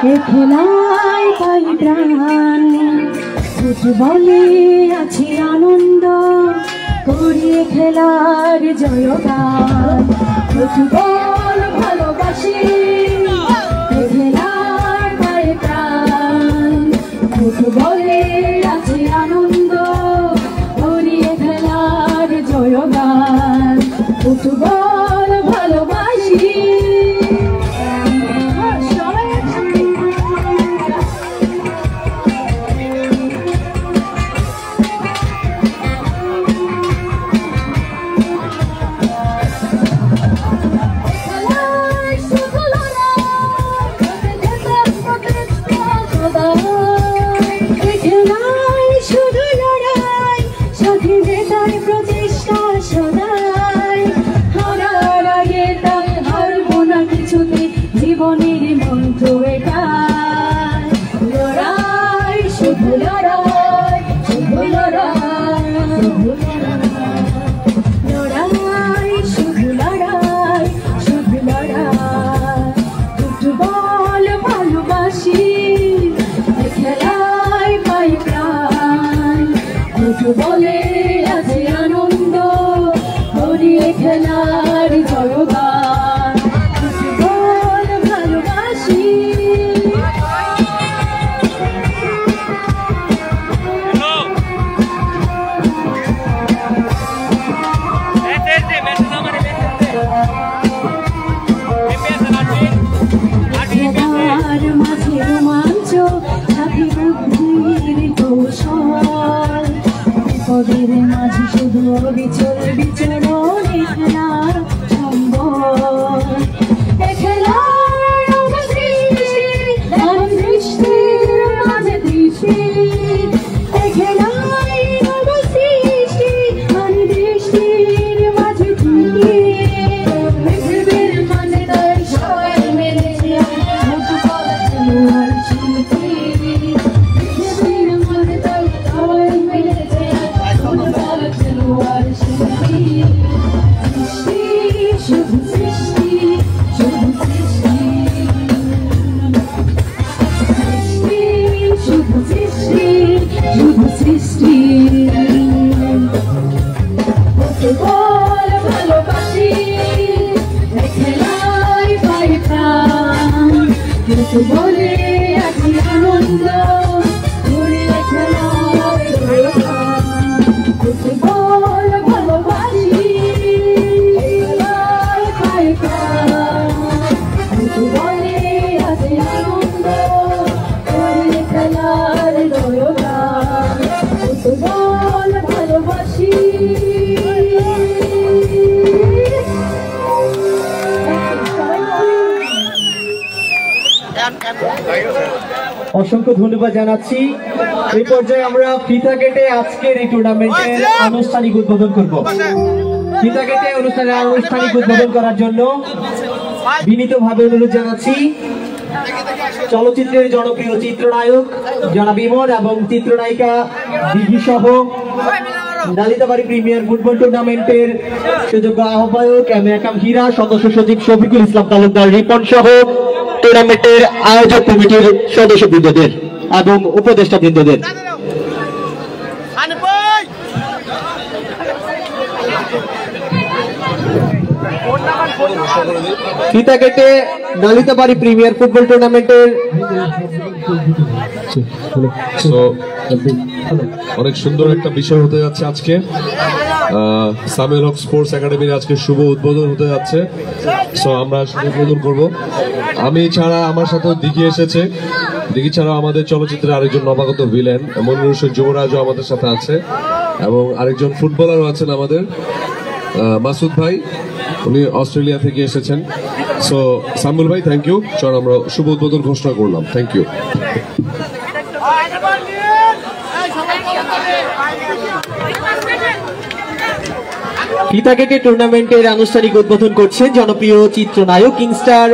এ খেলায় পাই প্রাণ, ফুটবলে আছে আনন্দ, করি খেলার জয়গান। ফুটবল ভালোবাসি, এ খেলায় পাই প্রাণ, ফুটবলে আছে আনন্দ, করি খেলার জয়গান। ফুটবল ভালোবাসি। জীবনের মন্ত্র এটা, লড়াই শুধু লড়াই, শুধু লড়াই, লড়াই শুধু লড়াই, শুধু লড়াই। ফুটবল ভালোবাসি, খেলায় পাই প্রাণ, ফুটবলে আছে আনন্দ, করি খেলার জয়গান। ফুটবল ভালোবাসি। মাঝে রোমাঞ্চ, সাথে বুদ্ধির কৌশল, বিপদের মাঝে শুধু বিচল বিচরণ, খেলা সম্বল। খেলার দৃষ্টির মাঝে দৃষ্টি, খেলায় সৃষ্টি মানে দৃষ্টির মাঝে পৃথিবীর মাঝে তাই সবাই মেলেছে ফুটবল খেলোয়াড় শিল্পী। পৃথিবীর মাঝে তাই সবাই মেলেছে ফুটবল খেলোয়াড় শিল্পী। সৃষ্টি শুধু সৃষ্টি, শুধু সৃষ্টি, সৃষ্টি বলে আছি আনন্দ ঘুরিয়ে খেলার বল ভালোবাসি বলে আছি আনন্দ ঘুরিয়ে খেলার বল ভালোবাসি। অসংখ্য ধন্যবাদ জানাচ্ছি। এই পর্যায়ে আমরা ফিতা কেটে আজকের এই টুর্নামেন্টের আনুষ্ঠানিক উদ্বোধন করব। ফিতা কেটে অনুষ্ঠানের আনুষ্ঠানিক উদ্বোধন করার জন্য বিনীতভাবে অনুরোধ জানাচ্ছি চলচ্চিত্রের জনপ্রিয় চিত্রনায়ক জনাব ইমন এবং চিত্রনায়িকা দিঘি সহ নালিতাবাড়ি প্রিমিয়ার ফুটবল টুর্নামেন্টের সুযোগ্য আহ্বায়ক এম এ কাম হীরা, সদস্য সচিব শফিকুল ইসলাম তালুকদার রিপন সহ টুর্নামেন্টের আয়োজক কমিটির সদস্যবৃন্দদের এবং উপদেষ্টা বৃন্দদের ফিতা কেটে নালিতাবাড়ি প্রিমিয়ার ফুটবল টুর্নামেন্টের অনেক সুন্দর একটা বিষয় হতে যাচ্ছে আজকে। সামিউল হক স্পোর্টস একাডেমির আজকে শুভ উদ্বোধন হতে যাচ্ছে। সো আমরা শুভ উদ্বোধন করব। আমি ছাড়া আমার সাথেও দিঘি এসেছে, দিঘি ছাড়াও আমাদের চলচ্চিত্রের আরেকজন নবাগত ভিলেন মনিরুল হোসেন যুবরাজও আমাদের সাথে আছে এবং আরেকজন ফুটবলারও আছেন আমাদের মাসুদ ভাই, উনি অস্ট্রেলিয়া থেকে এসেছেন। সো সামিউল ভাই থ্যাংক ইউ। চল আমরা শুভ উদ্বোধন ঘোষণা করলাম। Thank you. ফিতা কেটে টুর্নামেন্টের আনুষ্ঠানিক উদ্বোধন করছেন জনপ্রিয় চিত্রনায়ক কিংস্টার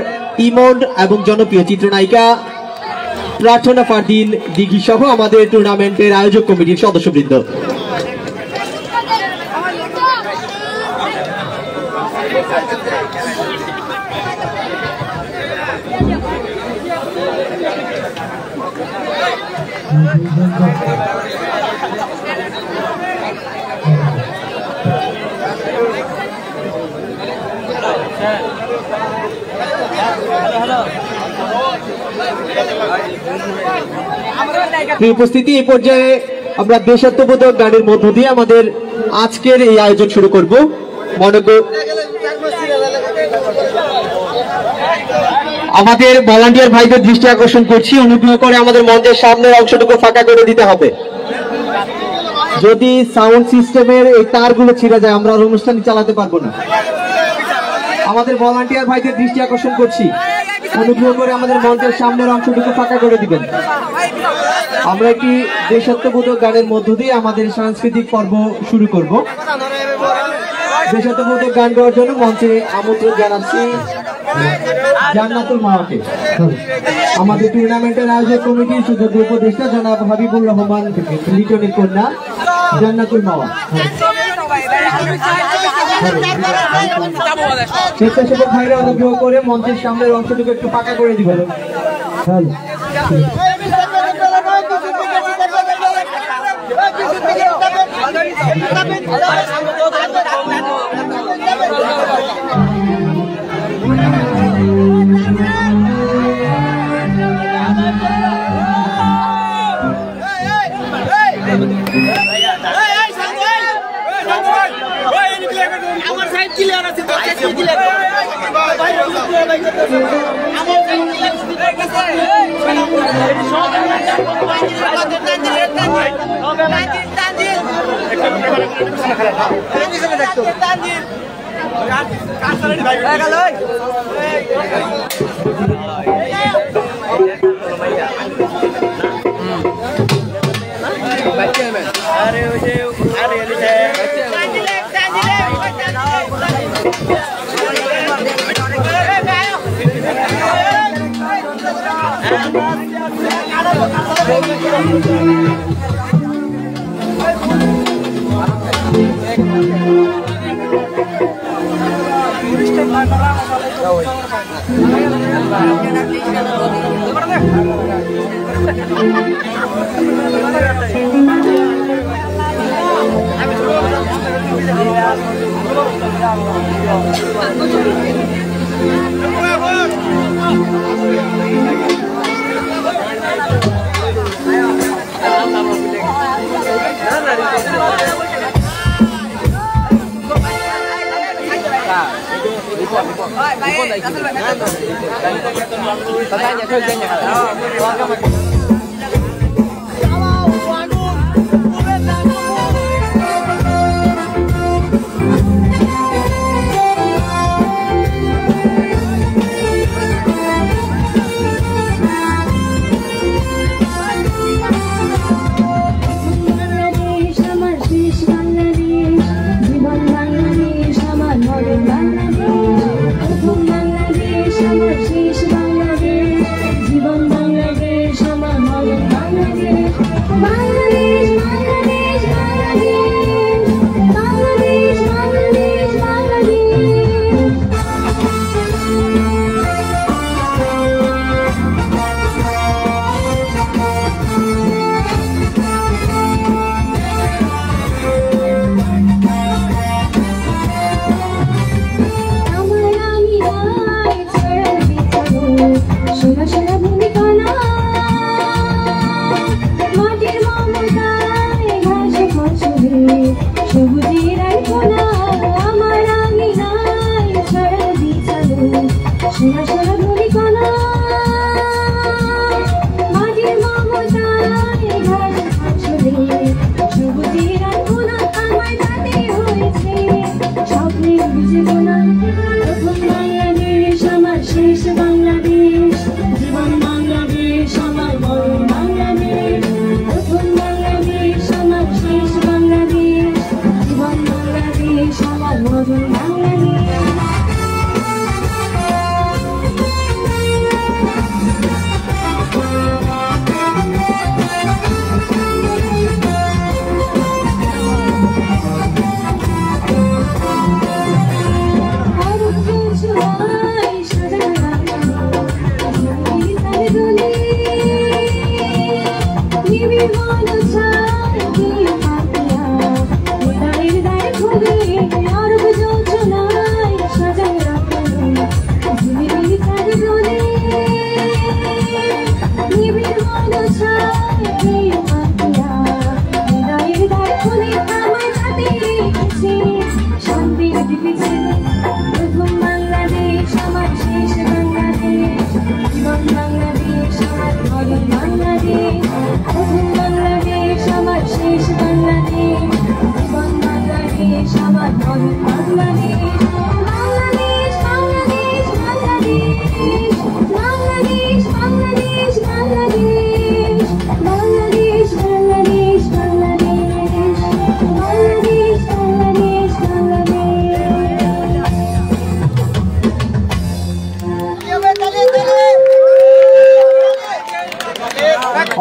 ইমন এবং জনপ্রিয় চিত্রনায়িকা প্রার্থনা ফারদিন দিঘি সহ আমাদের টুর্নামেন্টের আয়োজক কমিটির সদস্যবৃন্দ। উপস্থিতি এই পর্যায়ে আমরা দেশাত্মবোধক গানের মধ্য দিয়ে আমাদের আজকের এই আয়োজন শুরু করব। আমাদের ভলান্টিয়ার ভাইদের দৃষ্টি আকর্ষণ করছি, অনুগ্রহ করে আমাদের মঞ্চের সামনের অংশটুকু ফাঁকা করে দিতে হবে। যদি সাউন্ড সিস্টেমের এই তারগুলো ছিঁড়ে যায় আমরা অনুষ্ঠান চালাতে পারবো না। আমাদের ভলান্টিয়ার ভাইদের দৃষ্টি আকর্ষণ করছি, অনুগ্রহ করে আমাদের মঞ্চের সামনের অংশটুকু ফাঁকা করে দিবেন। আমরা একটি দেশাত্মবোধক গানের মধ্য দিয়ে আমাদের সাংস্কৃতিক পর্ব শুরু করব। দেশাত্মবোধক গান গাওয়ার জন্য মঞ্চে আমন্ত্রণ জানাচ্ছি জান্নাতুল মাওয়াকে। আমাদের টুর্নামেন্টের আয়োজক কমিটির সুযোগ্য উপদেষ্টা জনাব হাবিবুর রহমান লিটনের কন্যা জান্নাতুল মাওয়া। স্বেচ্ছাসেবক ভাইরা অনুগ্রহ করে মঞ্চের সামনের অংশটুকু একটু ফাঁকা করে দিবেন।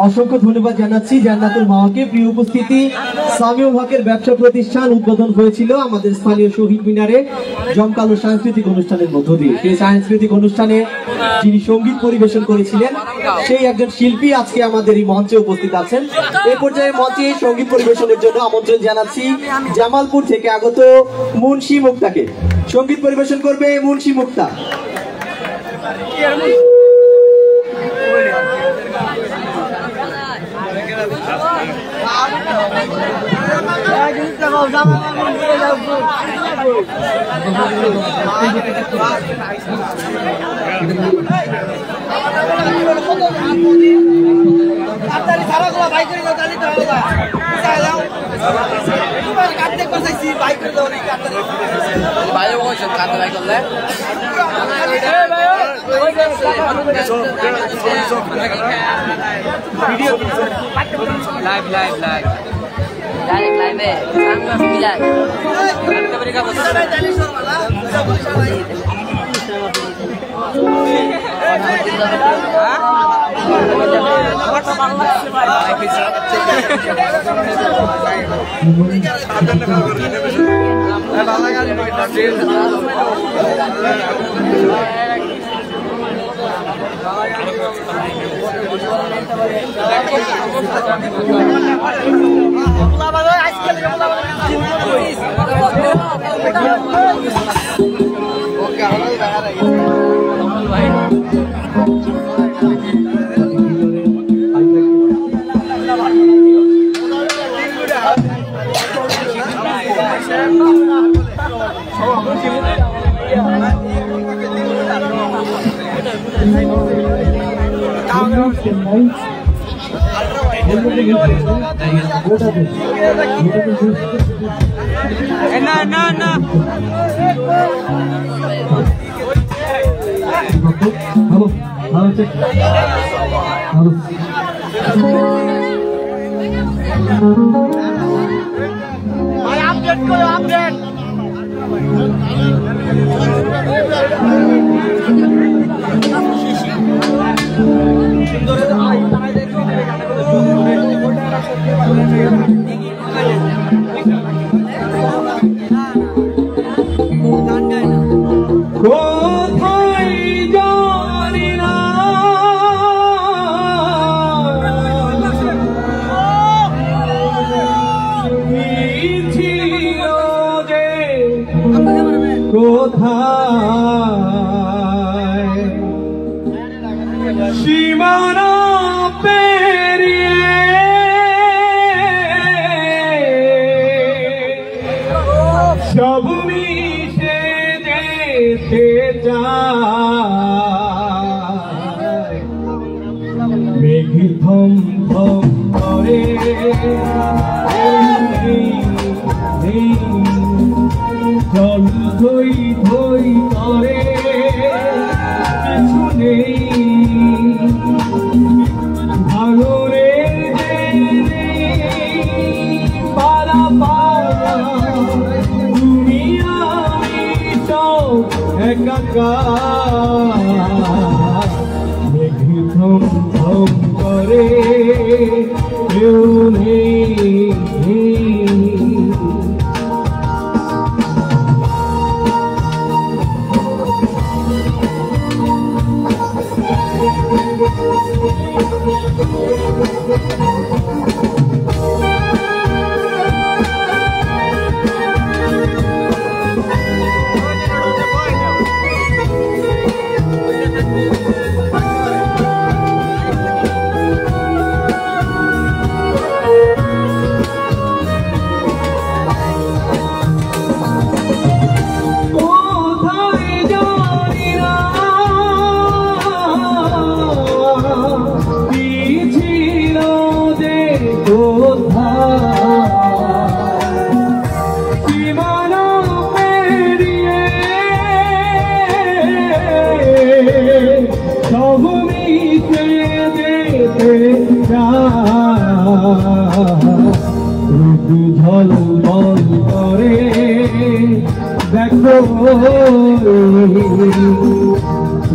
অসংখ্য ধন্যবাদ জানাচ্ছি জান্নাতুল মাওয়াকে। প্রিয় উপস্থিতি, সামিউল হকের ব্যবসা প্রতিষ্ঠান উদ্বোধন হয়েছিল আমাদের স্থানীয় শহীদ মিনারে জমকালো সাংস্কৃতিক অনুষ্ঠানের মধ্য দিয়ে। সেই সাংস্কৃতিক অনুষ্ঠানে যিনি সঙ্গীত পরিবেশন করেছিলেন সেই একজন শিল্পী আজকে আমাদের এই মঞ্চে উপস্থিত আছেন। এই পর্যায়ে মঞ্চে সঙ্গীত পরিবেশনের জন্য আমন্ত্রণ জানাচ্ছি জামালপুর থেকে আগত মুন্সি মুক্তাকে। সঙ্গীত পরিবেশন করবে মুন্সি মুক্তা। সীমানা পেরিয়ে সব মিশে যেতে চায় মেঘ থম থম করে জল ধই ধই করে কিছু নেই ভাঙরের পারা পারা তুমি আমি সব একাকার মেঘ থম থম করে কেউ নেই ঝলমল করে দেখো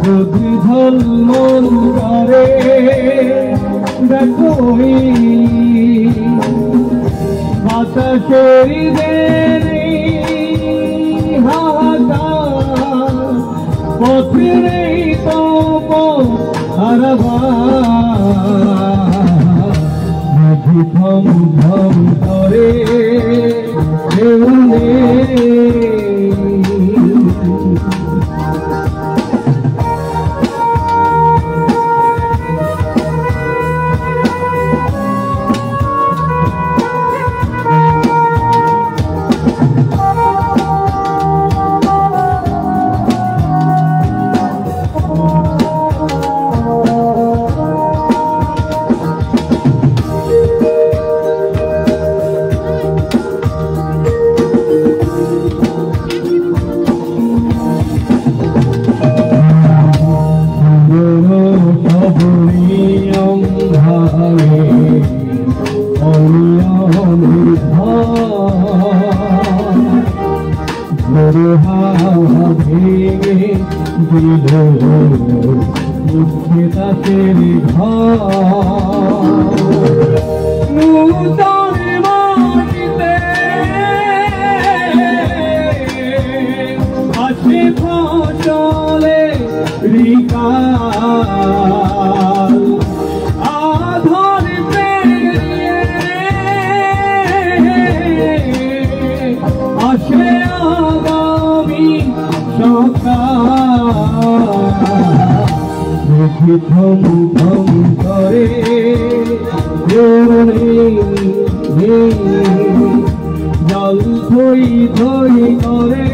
রোদ ঝলমল করে দেখো বাতাসের দেরি হাহাকার পথে নেই তো থম থম করে আসে আগামী সকাল ধম ধম করে জল ধই ধই করে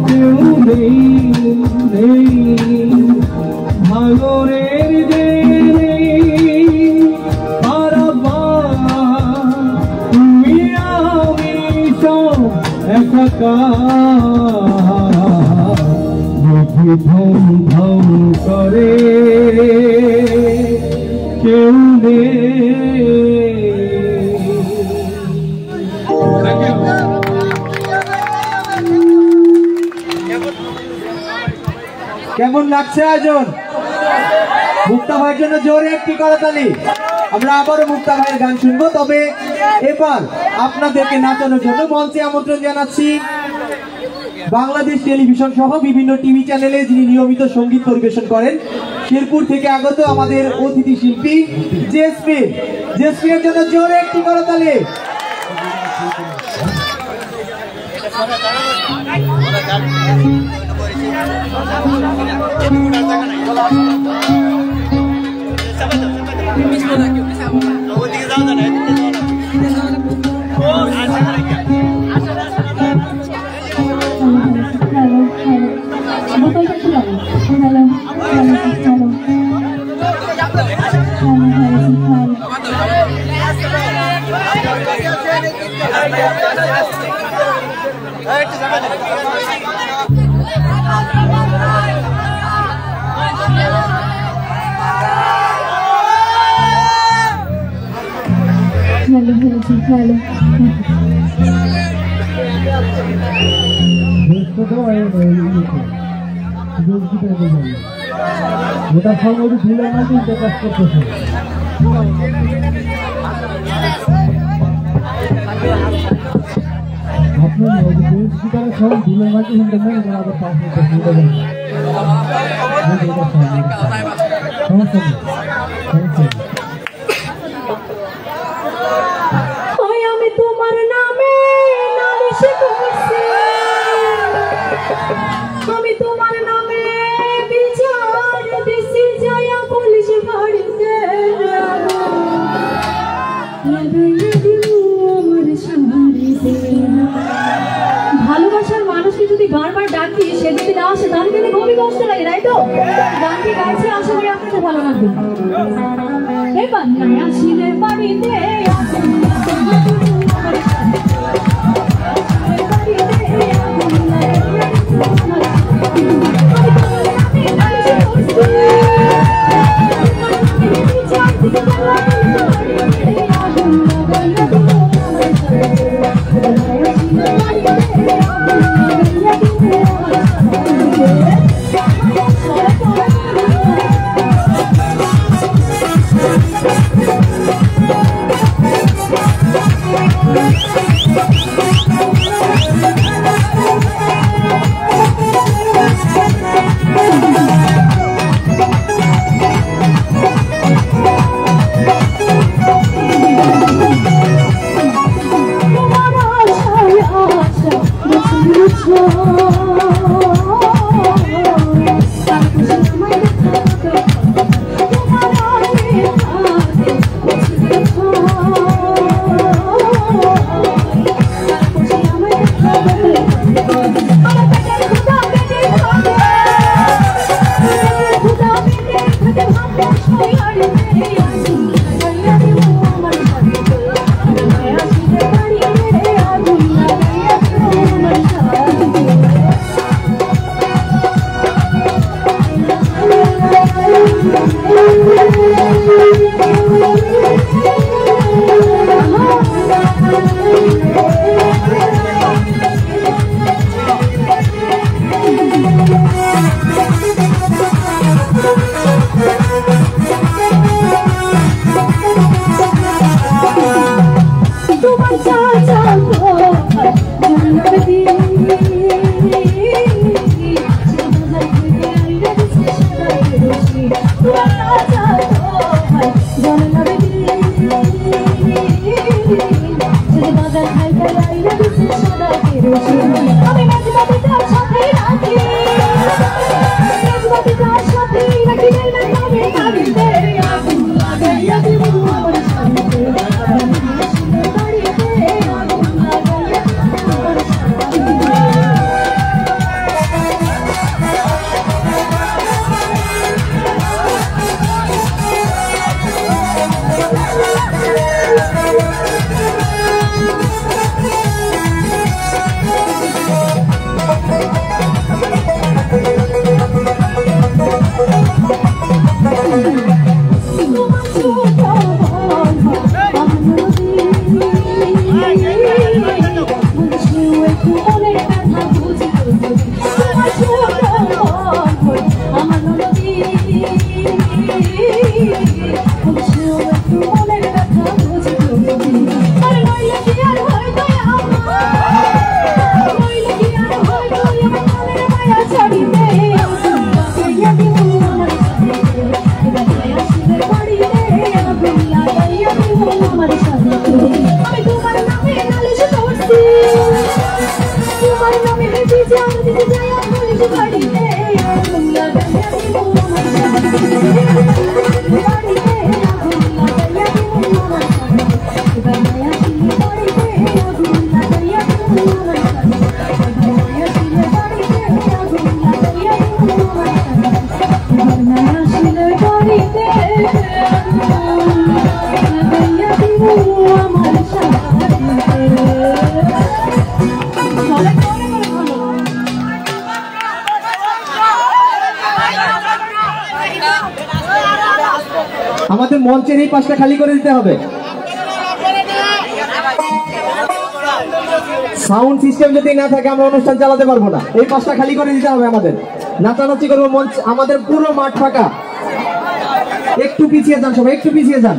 কেউ নেই ভাগরের দেরে তুমি আমি সব একাকার ধম ধম করে কেউ কেমন লাগছে আয়োজন? মুক্তা ভাইয়ের জন্য জোরে একটি করতালি। আমরা আবারও মুক্তা ভাইয়ের গান শুনবো, তবে এবার আপনাদেরকে নাচানোর জন্য মঞ্চে আমন্ত্রণ জানাচ্ছি বাংলাদেশ টেলিভিশন সহ বিভিন্ন টিভি চ্যানেলে যিনি নিয়মিত সঙ্গীত পরিবেশন করেন, শেরপুর থেকে আগত আমাদের অতিথি শিল্পী জেসপি এর জন্য জোরে একটি করতালি। ওটা সঙ্গে ধুলার মাঝে কাজ করতেছে। আপনার গিটারের সব ধুলার মাঝে শুনতে মনে করে আবার পাশ সমস্যা নেই। আমি তোমার নামে নালিশ করছি, আমি তোমার নামে বিচার দিছি, যায়া পুলিশ বাড়িতে ভালোবাসার মানুষকে যদি বারবার ডাকি সে যদি না আসে তাহলে কিন্তু খুবই কষ্ট লাগে, তাই তো? গানটি গাইছে, আশা করি আপনাদের ভালো লাগবে। এবার নাই আসিলে বাড়িতে আমাদের মঞ্চের এই পাশটা খালি করে দিতে হবে। সাউন্ড সিস্টেম যদি না থাকে আমরা অনুষ্ঠান চালাতে পারবো না। এই পাশটা খালি করে দিতে হবে আমাদের। নাচানাচি করবো, মঞ্চ আমাদের পুরো মাঠ ফাঁকা। একটু পিছিয়ে যান সবাই, একটু পিছিয়ে যান।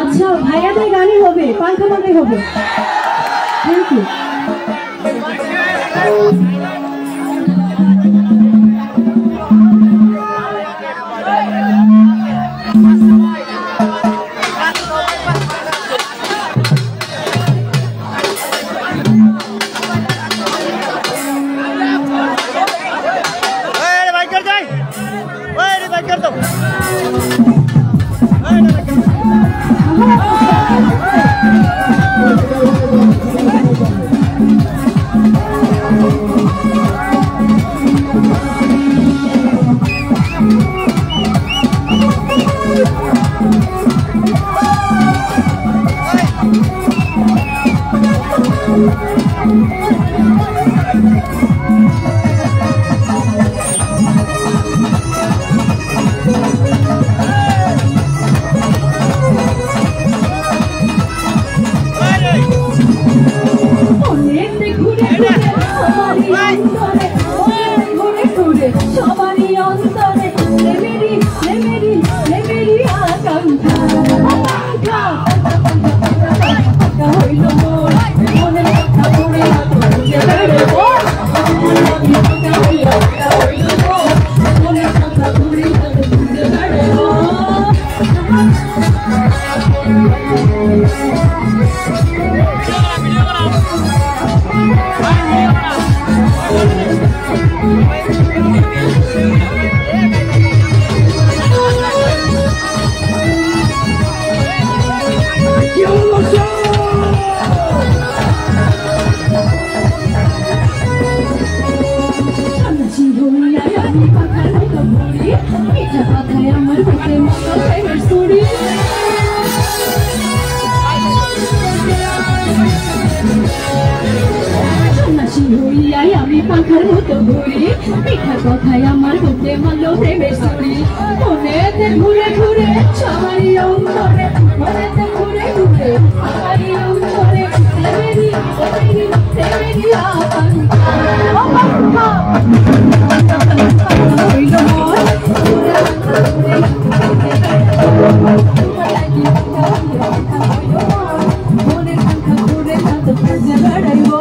আচ্ছা ভাইয়াদের গানই হবে, পাঙ্খা মাথায় হবে। Thank you. আমি পাখার মতো ঘুরি, পিঠা কথায় আমার বুকে মালো প্রেমের সুরি। মনেতে ঘুরে ঘুরে সবারই অন্তরে, মনেতে ঘুরে ঘুরে সবারই অন্তরে প্রেমেরই প্রেমেরই প্রেমেরই আকাঙ্ক্ষা। হইল মনের সংখ্যা ঘুরে কত খুঁজে বেড়াইব।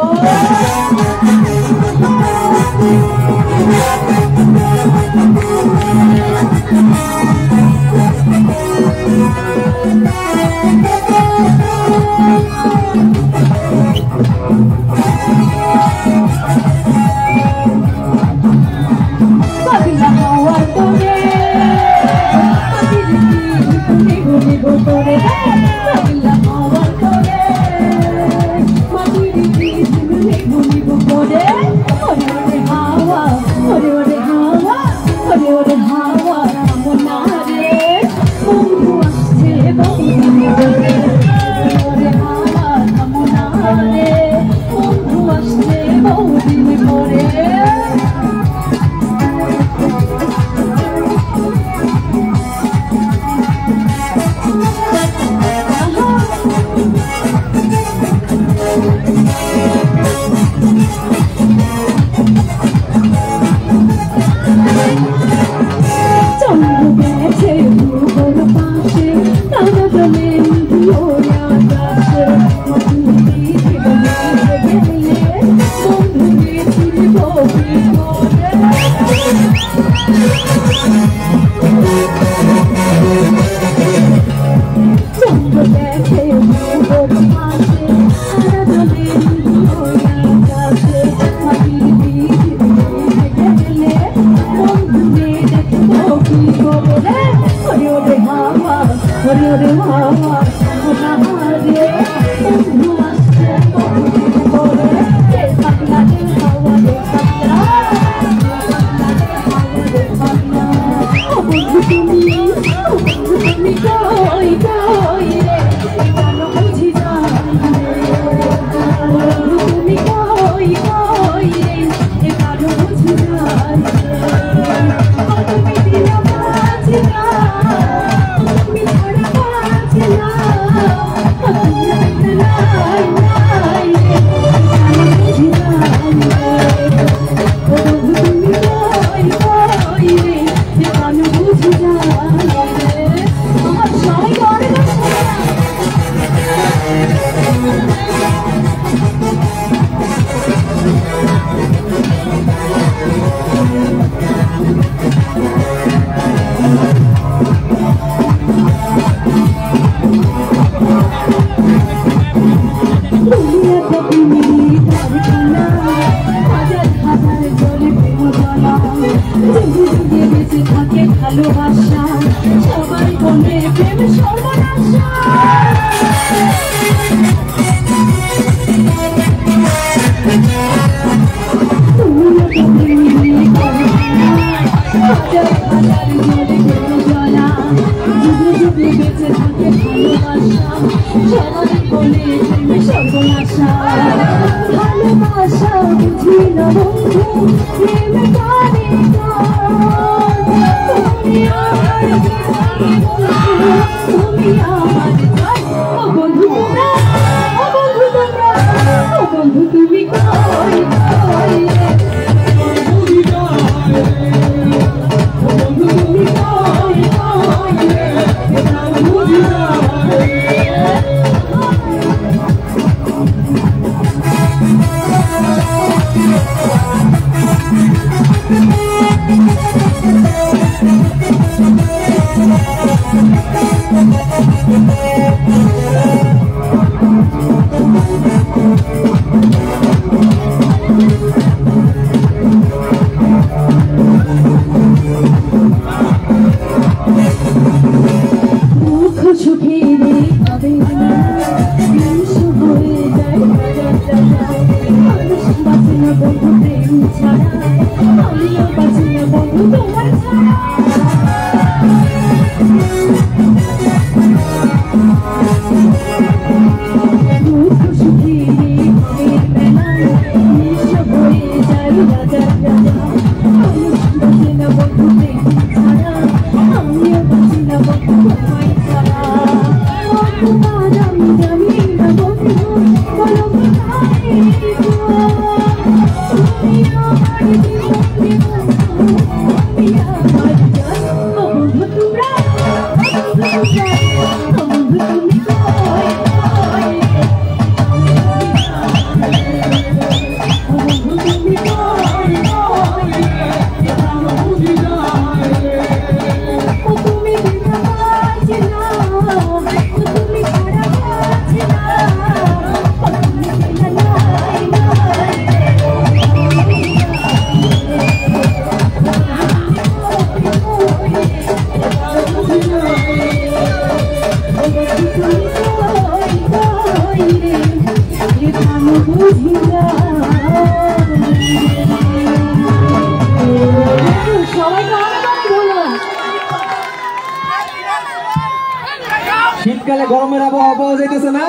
শীতকালে গরমের আবহাওয়া পাওয়া যাইতেছে না,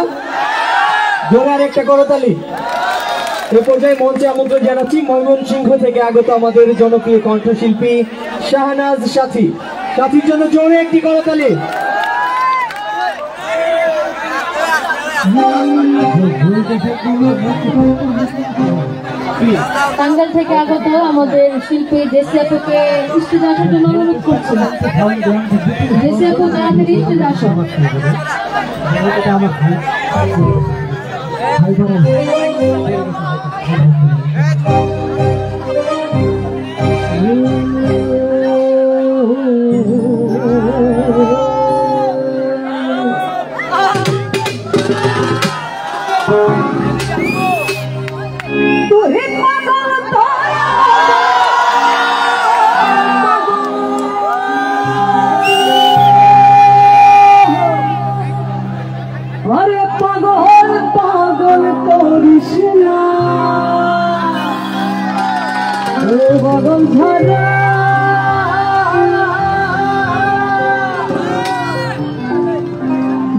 জোরে আর একটা করতালি। এ পর্যায়ে মঞ্চে আমন্ত্রণ জানাচ্ছি ময়মনসিংহ থেকে আগত আমাদের জনপ্রিয় কণ্ঠশিল্পী শাহনাজ সাথী। সাথীর জন্য জোরে একটি করতালি। টাঙ্গাইল থেকে আগত আমাদের শিল্পী দেশি আপুকে স্টেজে আসার জন্য অনুরোধ করছি। দেশি আপু তাড়াতাড়ি স্টেজে আসো।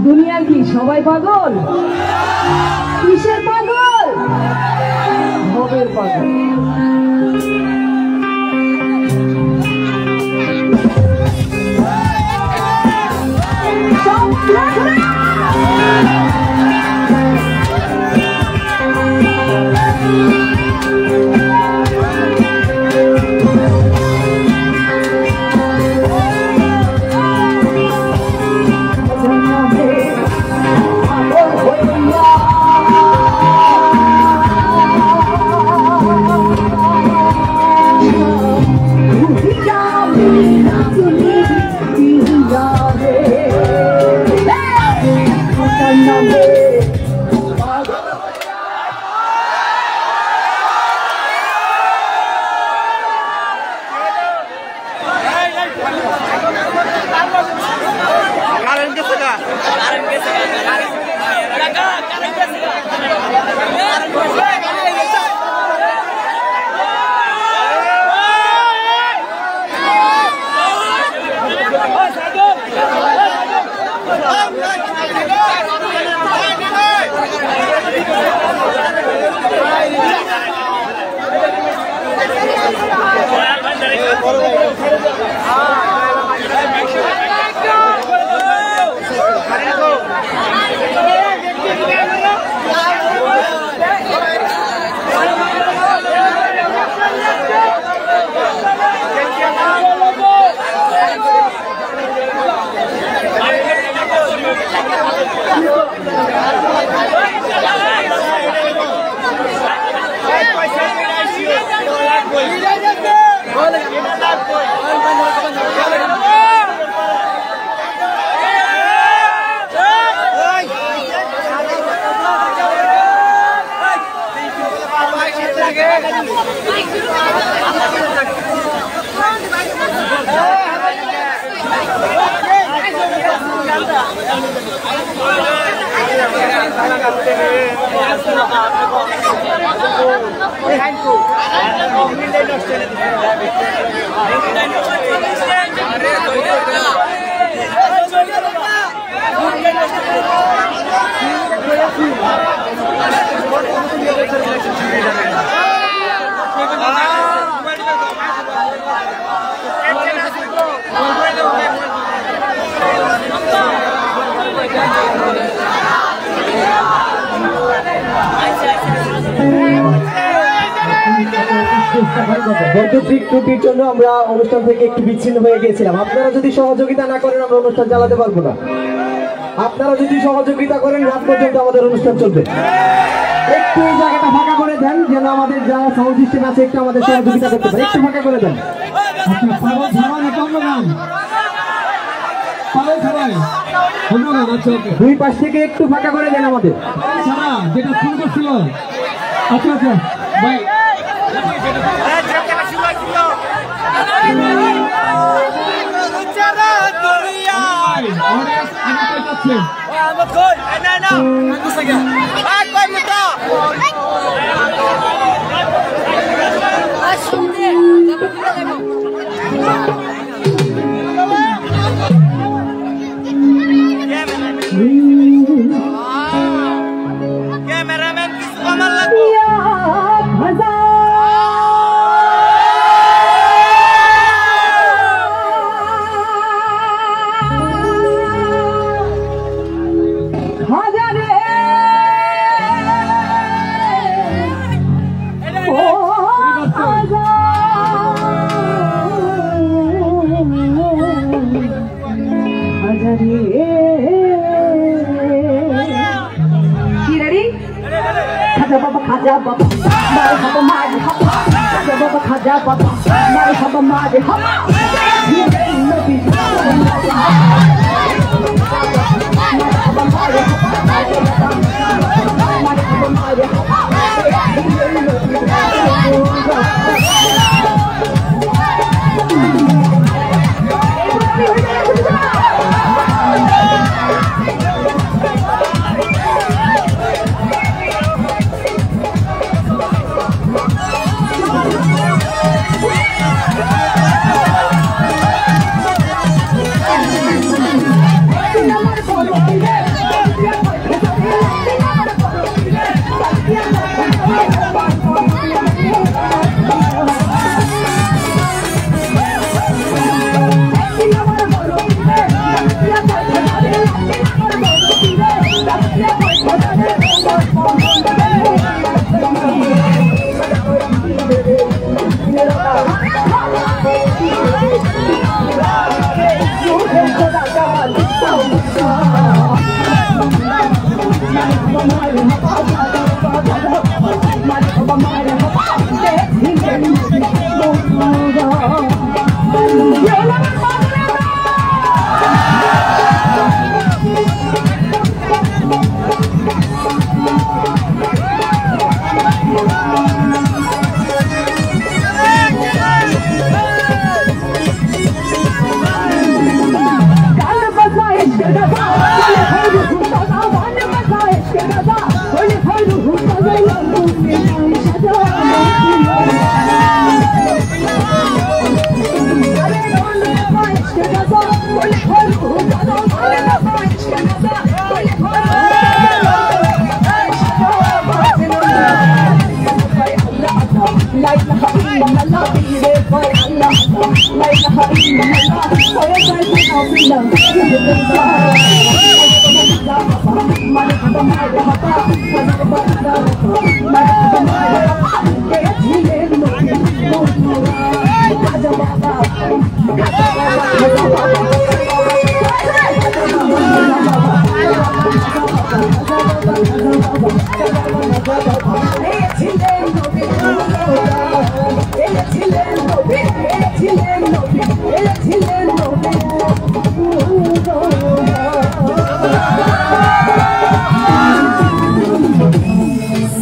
দুনিয়ার কি সবাই পাগল? কিসের পাগল? ভবের পাগল। বৈদ্যুতিক ত্রুটির জন্য আমরা অনুষ্ঠান থেকে একটু বিচ্ছিন্ন হয়ে গিয়েছিলাম। আপনারা যদি সহযোগিতা না করেন আমরা অনুষ্ঠান চালাতে পারবো না। আপনারা যদি সহযোগিতা করেন রাত পর্যন্ত আমাদের অনুষ্ঠান চলবে। একটু এই জায়গাটা ফাঁকা করে দেন যেন আমাদের যারা সাউন্ড সিস্টেম আছে একটু আমাদের সহযোগিতা করতে পারে। একটু ফাঁকা করে দেন। দুই পাশ থেকে একটু ফাঁকা করে দেন আমাদের। যেটা শুরু করছিল আচ্ছা আচ্ছা ভাই कैमरामैन किसको कमल लगो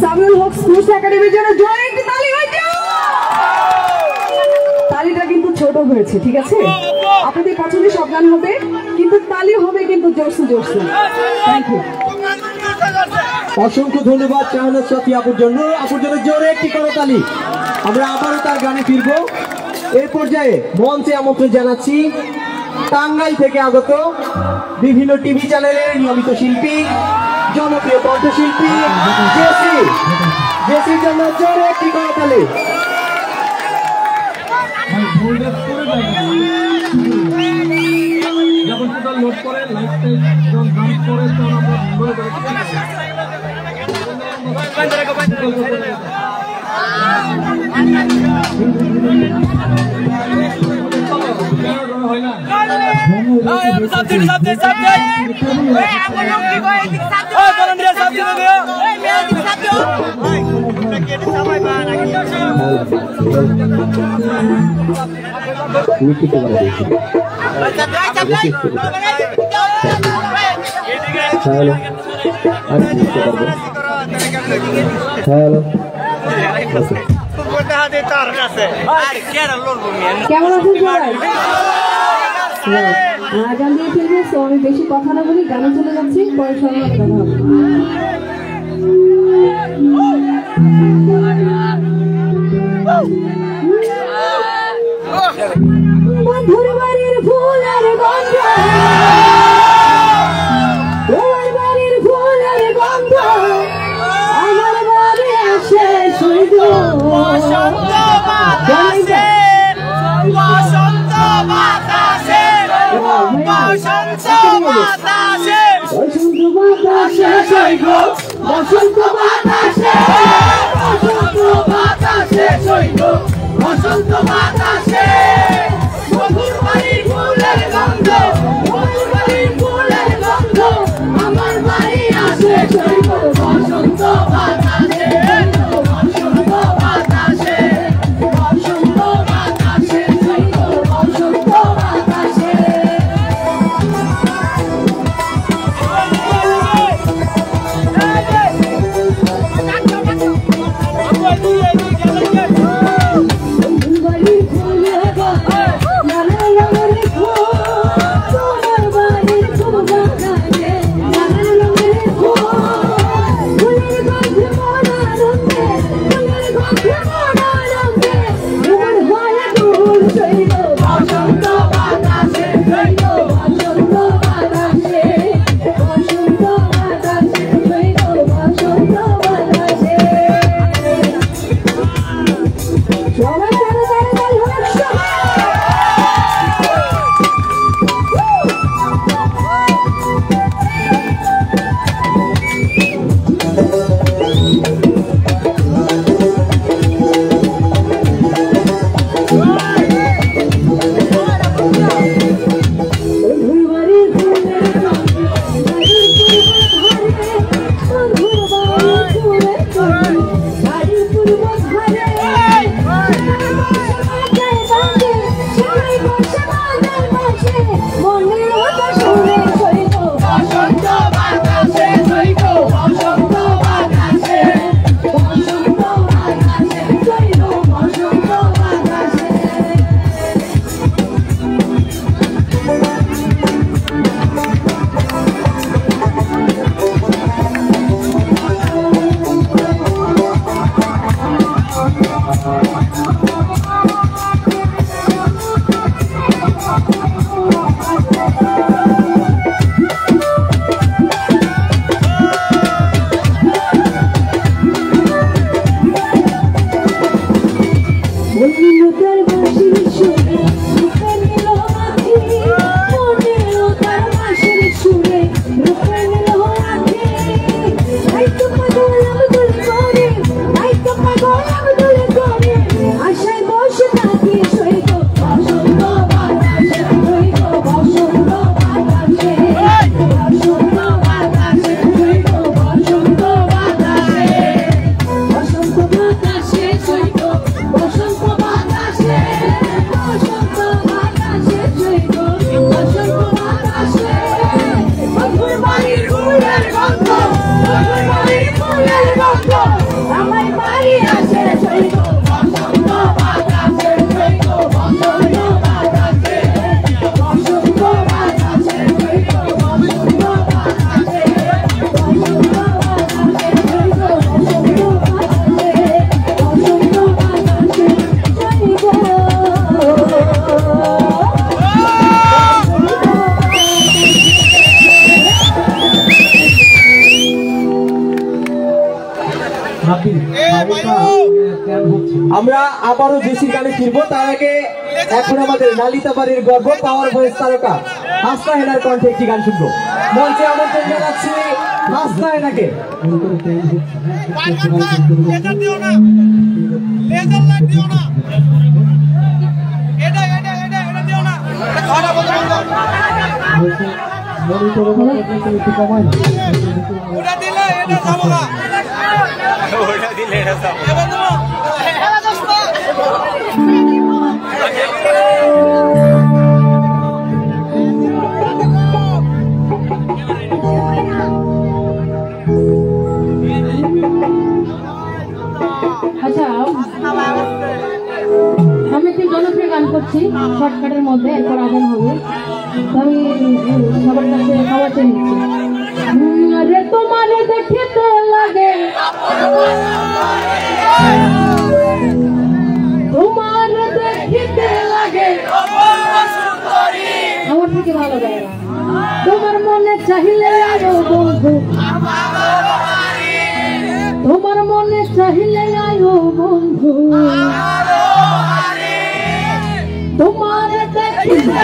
সামিউল হক স্পোর্টস একাডেমির জন্য জোরে একটি তালি হয়েছে। তালিটা কিন্তু ছোট হয়েছে, ঠিক আছে? আপনাদের পছন্দের সব গান হবে, কিন্তু তালি হবে কিন্তু জোরসে জোরসে। Thank you. অসংখ্য ধন্যবাদ শাহনাজ সাথী আপুর জন্য জোরে একটি করতালি। আমরা আবারও তার গানে ফিরবো। এই পর্যায়ে মঞ্চে আমন্ত্রণ জানাচ্ছি টাঙ্গাইল থেকে আগত বিভিন্ন টিভি চ্যানেলের নিয়মিত শিল্পী, জনপ্রিয় কণ্ঠশিল্পী জেসির জন্য জোরে একটি করতালি। লোড করে লাইফস্টাইল যখন ডান্স করে তখন আমরা ভিডিও হয় না কেমন আছেন সবাই? গান দিয়ে ফেলবে, তো আমি বেশি কথা না বলি, গানে চলে যাচ্ছি, পরে সবাই কথা হবে। মধুর বাড়ির ফুলের গন্ধ, তোমার বাড়ির ফুলের গন্ধ আমার বাড়ি আসে শুধু বসন্ত বাতাসে, বসন্ত বাতাসে, বসন্ত বাতাসে, বসন্ত বাতাসে সৈগ, বসন্ত বাতাসে, বসন্ত বাতাসে সৈগ, বসন্ত বাতাসে মধুর বাড়ির ফুলের গন্ধ, মধুর বাড়ির ফুলের গন্ধ আমার বাড়ি আসে সৈগ, বসন্ত বাতাসে, বসন্ত বাতাসে, বসন্ত বাতাসে সৈগ, আবারও জেসির গানে ফিরবো। তার আগে এখন আমাদের নালিতাবাড়ির গর্ব পাওয়ার ভয়েস তারকা হাসনা হেনার কণ্ঠে একটি গান শুনবো। মঞ্চে আমন্ত্রণ জানাচ্ছি হাসনা হেনাকে। আচ্ছা, আমি একটি জনপ্রিয় গান করছি শর্টকাটের মধ্যে, এরপর আগান হবে। আমি সবার কাছে খাওয়া চেয়ে নিচ্ছি। আরে তোমার দেখিতে লাগে, তোমার দেখিতে লাগে আমার থেকে ভালো গায় না। তোমার মনে চাইলে আরো বন্ধু, তোমার মনে চাইলে আয়ো বন্ধু, তোমার দেখিতে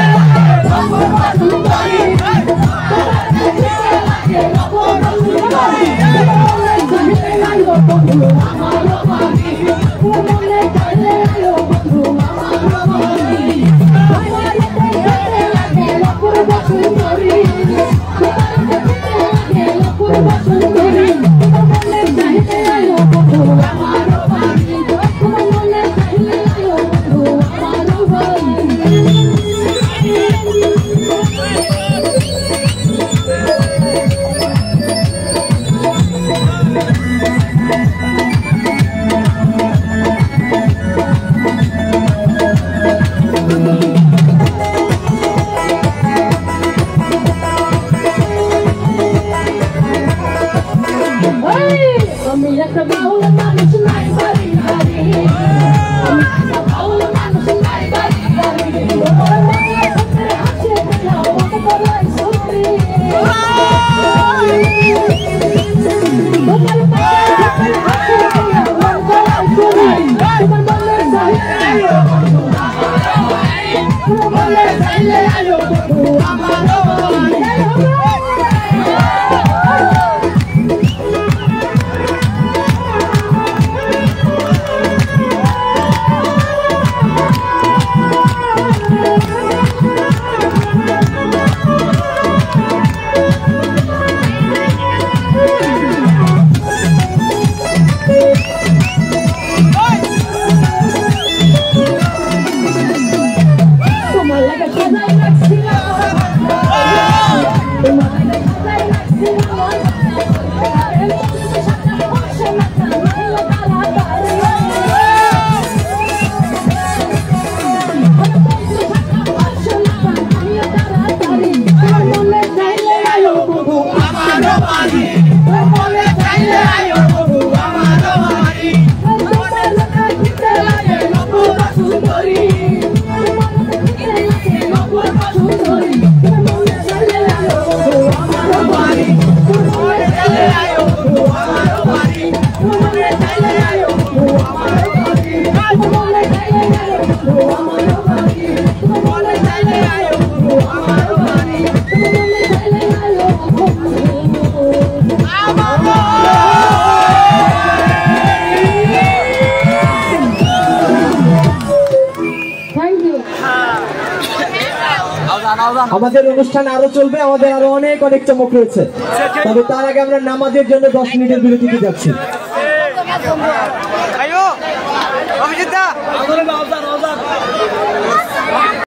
আমাদের অনুষ্ঠান আরো চলবে, আমাদের আরো অনেক অনেক চমক রয়েছে। তবে তার আগে আমরা নামাজের জন্য 10 মিনিটের বিরতিতে যাচ্ছি।